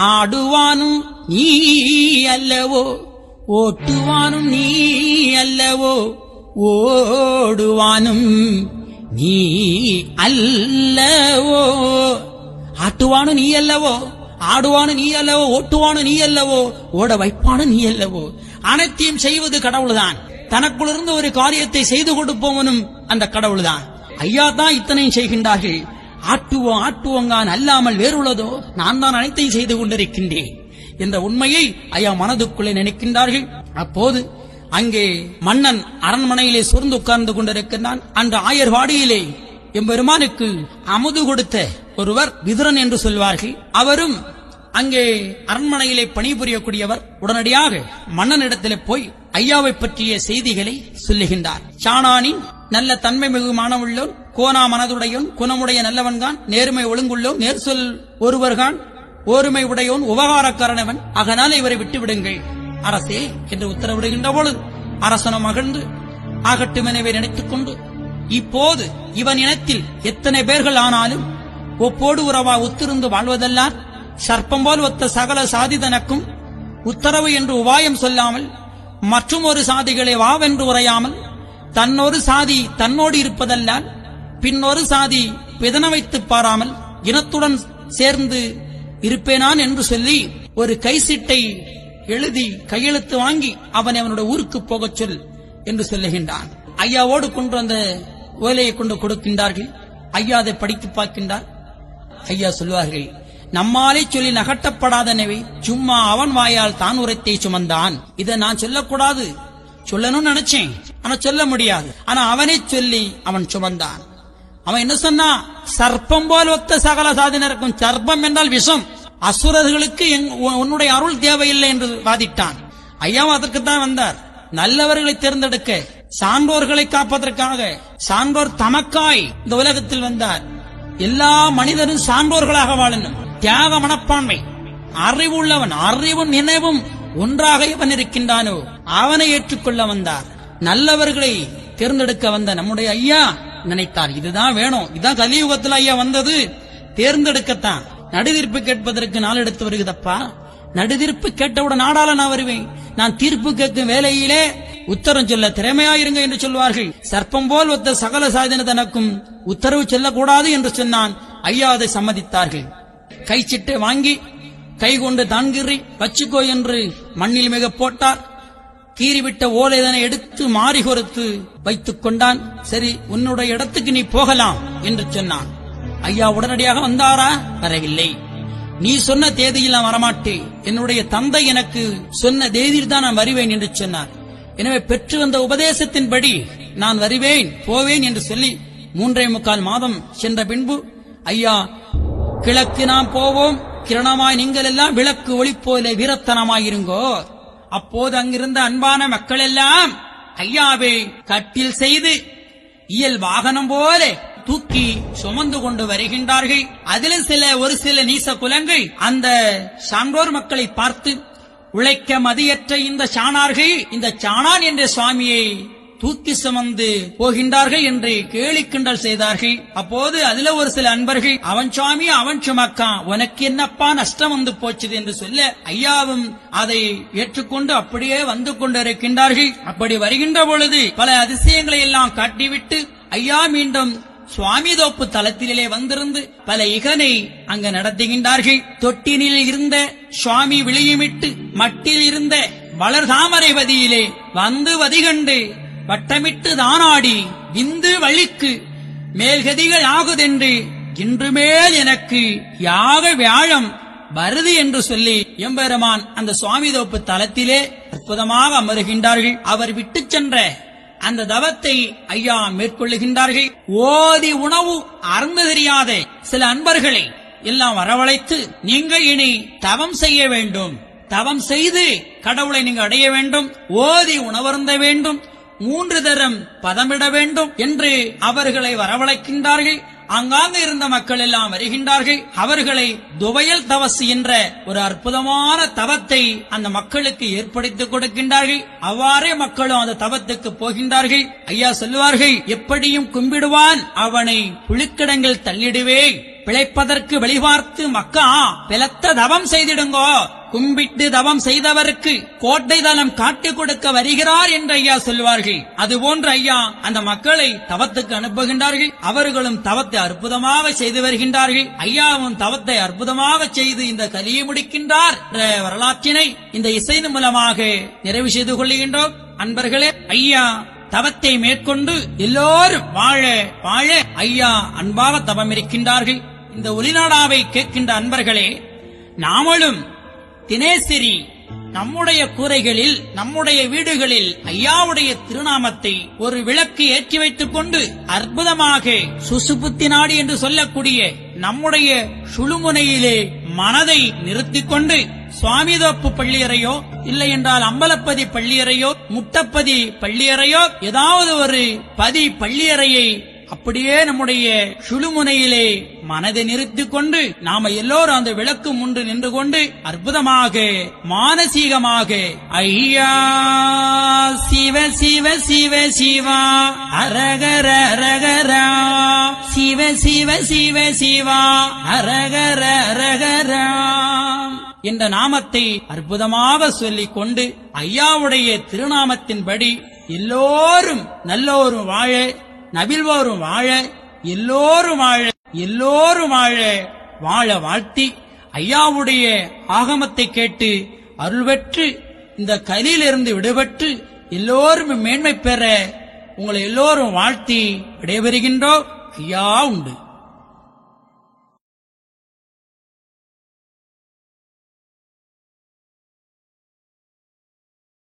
ஆடுவானும் நீ அல்லவோ, ஓட்டுவானும் நீ அல்லவோ, ஓடுவானும் நீ அல்லவோ. ஆட்டுவானும் நீ அல்லவோ, ஆடுவானு நீ அல்லவோ, ஓட்டுவானு நீ அல்லவோ, ஓட வைப்பானு நீ அல்லவோ. அனைத்தையும் செய்வது கடவுள்தான். தனக்குள்ளிருந்து ஒரு காரியத்தை செய்து கொடுப்பவனும் அந்த கடவுள்தான். ஐயா தான் இத்தனையும் செய்கின்றார்கள். ஆட்டுவோம் ஆட்டுவோங்கான் அல்லாமல் வேறுள்ளதோ, நான் தான் அனைத்தையும் செய்து கொண்டிருக்கின்றேன் என்ற உண்மையை ஐயா மனதுக்குள்ளே நினைக்கின்றார்கள். அப்போது அங்கே மன்னன் அரண்மனையிலே சோர்ந்து உட்கார்ந்து கொண்டிருக்கின்றான். அன்று ஆயர்வாடியிலே எம்பெருமானுக்கு அமுது கொடுத்த ஒருவர் விதுரன் என்று சொல்வார்கள். அவரும் அங்கே அரண்மனையிலே பணிபுரியக்கூடியவர். உடனடியாக மன்னனிடத்திலே போய் ஐயாவை பற்றிய செய்திகளை சொல்லுகின்றார். சாணானின் நல்ல தன்மை மிகு மானவுள்ளோன், கோனா மனதுடையோன், குணமுடைய நல்லவன்கான், நேர்மை ஒழுங்குள்ளோன், நேர் சொல் ஒருவர்கான், ஓருமை உடையோன், உபகாரக்காரனவன், அதனால் இவரை விட்டுவிடுங்கள் அரசே என்று உத்தரவிடுகின்ற பொழுது அரசனும் மகிழ்ந்து ஆகட்டும் எனவே நினைத்துக் கொண்டு, இப்போது இவன் இனத்தில் எத்தனை பேர்கள் ஆனாலும் ஒப்போடு உறவா ஒத்திருந்து வாழ்வதெல்லாம் சர்ப்பம் போல் ஒத்த சகல சாதி தனக்கும் உத்தரவு என்று உபாயம் சொல்லாமல், மற்றும் ஒரு சாதிகளை வாவென்று உரையாமல், தன்னொரு சாதி தன்னோடு இருப்பதல்லால் பின்னொரு சாதி பிதன வைத்து பாராமல் இனத்துடன் சேர்ந்து இருப்பேனான் என்று சொல்லி ஒரு கைசீட்டை எழுதி கையெழுத்து வாங்கி அவனுடைய ஊருக்கு போகச் சொல் என்று சொல்லுகின்றான். ஐயாவோடு கொண்டு அந்த ஓலையை கொண்டு கொடுக்கின்றார்கள். ஐயா அதை படித்து பார்க்கின்றார். ஐயா சொல்வார்கள், நம்மாலே சொல்லி நகட்டப்படாதனவே சும்மா அவன் வாயால் தான் உரைத்தை சுமந்தான். இதை நான் சொல்லக்கூடாது, சொல்லணும்னு நினைச்சேன், ஆனா சொல்ல முடியாது. ஆனா அவனே சொல்லி அவன் சுமந்தான். அவன் என்ன சொன்னா, சர்ப்பம் போல் ஒத்த சகல சாதினருக்கும். சர்ப்பம் என்றால் விஷம், அசுரர்களுக்கு உன்னுடைய அருள் தேவையில்லை என்று வாதிட்டான். ஐயாவும் அதற்குத்தான் வந்தார். நல்லவர்களை தேர்ந்தெடுக்க, சான்றோர்களை காப்பதற்காக, சான்றோர் தமக்காய் இந்த உலகத்தில் வந்தார். எல்லா மனிதரும் சான்றோர்களாக வாழணும். தியாக மனப்பான்மை, அறிவு உள்ளவன், அறிவும் நினைவும் ஒன்றாக இவன் இருக்கின்றானோ அவனை ஏற்றுக்கொள்ள வந்தார். நல்லவர்களை தேர்ந்தெடுக்க வந்த நம்முடைய ஐயா நினைத்தார், இதுதான் வேணும், இதுதான் கலியுகத்தில் ஐயா வந்தது, தேர்ந்தெடுக்கத்தான். நடுதீர்ப்பு கேட்பதற்கு நாள் எடுத்து வருகிறதப்பா. நடுதீர்ப்பு கேட்டவுடன் நாடாள நான் வருவேன். நான் தீர்ப்பு கேட்கும் வேலையிலே உத்தரவு சொல்ல திறமையாயிருங்க என்று சொல்வார்கள். சர்ப்பம் போல் ஒத்த சகல சாதின தனக்கும் உத்தரவு சொல்லக்கூடாது என்று சொன்னான். ஐயா அதை சம்மதித்தார்கள். கைச்சிட்டை வாங்கி கை கொண்டு தான்கிரி வச்சுக்கோ என்று மண்ணில் மிக போட்டார். கீறிவிட்ட ஓலைதனை எடுத்து மாறி கொடுத்து வைத்துக் கொண்டான். சரி, உன்னுடைய இடத்துக்கு நீ போகலாம் என்று சொன்னான். ஐயா உடனடியாக வந்தாரா? வரவில்லை. நீ சொன்ன தேதியில் நான் வரமாட்டேன், என்னுடைய தந்தை எனக்கு சொன்ன தேதியில் தான் நான் வருவேன் என்று சொன்னார். எனவே பெற்று வந்த உபதேசத்தின்படி நான் வருவேன் போவேன் என்று சொல்லி 3.25 மாதம் சென்ற பின்பு, ஐயா கிழக்கு நாம் போவோம், கிரணமாய் நீங்கள் எல்லாம் விளக்கு ஒளி போல வீரத்தனமாயிருங்கோ. அப்போது அங்கிருந்த அன்பான மக்கள் எல்லாம் ஐயாவை கட்டில் செய்து இயல் வாகனம் போல தூக்கி சுமந்து கொண்டு வருகின்றார்கள். அதிலும் ஒரு சில நீச குலங்கள் அந்த சான்றோர் மக்களை பார்த்து, உழைக்க மதியற்ற இந்த சாணார்கள் இந்த சாணான் என்ற சுவாமியை தூக்கி சுமந்து போகின்றார்கள் என்று கேலி கிண்டல் செய்தார்கள். அப்போது அதுல ஒரு சில அன்பர்கள், அவன் சுவாமி அவன் சுமக்கான், உனக்கு என்னப்பா நஷ்டம் வந்து போச்சுது என்று சொல்ல, ஐயாவும் அதை ஏற்றுக்கொண்டு அப்படியே வந்து கொண்டிருக்கின்றார்கள். அப்படி வருகின்ற பொழுது பல அதிசயங்களை எல்லாம் காட்டிவிட்டு ஐயா மீண்டும் சுவாமி தோப்பு தலத்திலே வந்திருந்து பல இகனை அங்கு நடத்துகின்றார்கள். தொட்டினில் இருந்த சுவாமி விளியுமிட்டு மட்டில் இருந்த வளர் தாமரைவதியிலே வந்து வதிகண்டு வட்டமிட்டு தானாடி விந்து வழிக்கு மேல்கதிகள் ஆகுதென்று இன்று மேல் எனக்கு யாக வியாழம் வருது என்று சொல்லி எம்பெருமான் அந்த சுவாமி தோப்பு தலத்திலே அற்புதமாக அமருகின்றார்கள். அவர் விட்டு சென்ற அந்த தவத்தை ஐயா மேற்கொள்ளுகின்றார்கள். ஓதி உணவு அருந்து தெரியாத சில அன்பர்களை எல்லாம் வரவழைத்து, நீங்கள் இனி தவம் செய்ய வேண்டும், தவம் செய்து கடவுளை நீங்கள் அடைய வேண்டும், ஓதி உணவருந்த வேண்டும், 3 தரம் பதமிட வேண்டும் என்று அவர்களை வரவழைக்கின்றார்கள். அங்காங்க இருந்த மக்கள் எல்லாம் வருகின்றார்கள். அவர்களை துவையல் தவசு என்ற ஒரு அற்புதமான தவத்தை அந்த மக்களுக்கு ஏற்படுத்திக் கொடுக்கின்றார்கள். அவ்வாறே மக்களும் அந்த தவத்துக்கு போகின்றார்கள். ஐயா சொல்லுவார்கள், எப்படியும் கும்பிடுவான் அவனை புழுக்கிடங்கள் தள்ளிடுவேன், பிழைப்பதற்கு வெளிபார்த்து மக்கா பிளத்த தவம் செய்திடுங்கோ, கும்பிட்டு தவம் செய்தவருக்கு கோட்டை தலம் காட்டிக் கொடுக்க வருகிறார் என்று ஐயா சொல்வார்கள். அதுபோன்று ஐயா அந்த மக்களை தவத்துக்கு அனுப்புகின்றார்கள். அவர்களும் தவத்தை அற்புதமாக செய்து வருகின்றார்கள். ஐயாவும் தவத்தை அற்புதமாக செய்து இந்த கலியை முடிக்கின்றார் என்ற வரலாற்றினை இந்த இசையின் மூலமாக நிறைவு செய்து கொள்கின்றோம். அன்பர்களே, ஐயா தவத்தை மேற்கொண்டு எல்லோரும் வாழ வாழ ஐயா அன்பாக தவம் இருக்கின்றார்கள். இந்த ஒலிநாடாவை கேட்கின்ற அன்பர்களே, நாமளும் தினேசிரி நம்முடைய கூரைகளில் நம்முடைய வீடுகளில் ஐயாவுடைய திருநாமத்தை ஒரு விளக்கு ஏற்றி வைத்துக் கொண்டு அற்புதமாக சுசுபுத்தி நாடி என்று சொல்லக்கூடிய நம்முடைய சுழுமுனையிலே மனதை நிறுத்திக் கொண்டு சுவாமிதோப்பு பள்ளியறையோ இல்லை என்றால் அம்பலப்பதி பள்ளியறையோ முட்டப்பதி பள்ளியறையோ ஏதாவது ஒரு பதி பள்ளியறையை அப்படியே நம்முடைய சுழுமுனையிலே மனதை நிறுத்திக் கொண்டு நாம எல்லோரும் அந்த விளக்கு முன்று நின்று கொண்டு அற்புதமாக மானசீகமாக ஐயா சிவ சிவ சிவ சிவா அரகர அரகரா சிவ சிவ சிவ சிவா அரகர அரகரா என்ற நாமத்தை அற்புதமாக சொல்லிக் கொண்டு ஐயாவுடைய திருநாமத்தின்படி எல்லோரும் நல்லோரும் வாழ, நபில்வோரும் வாழ, எல்லோரும் வாழ, எல்லோரும் வாழ வாழ வாழ்த்தி ஐயாவுடைய ஆகமத்தை கேட்டு அருள் பெற்று இந்த கலியிலிருந்து விடுபட்டு எல்லோரும் மேன்மை பெற உங்களை எல்லோரும் வாழ்த்தி விடைபெறுகின்றோம். ஐயா உண்டு.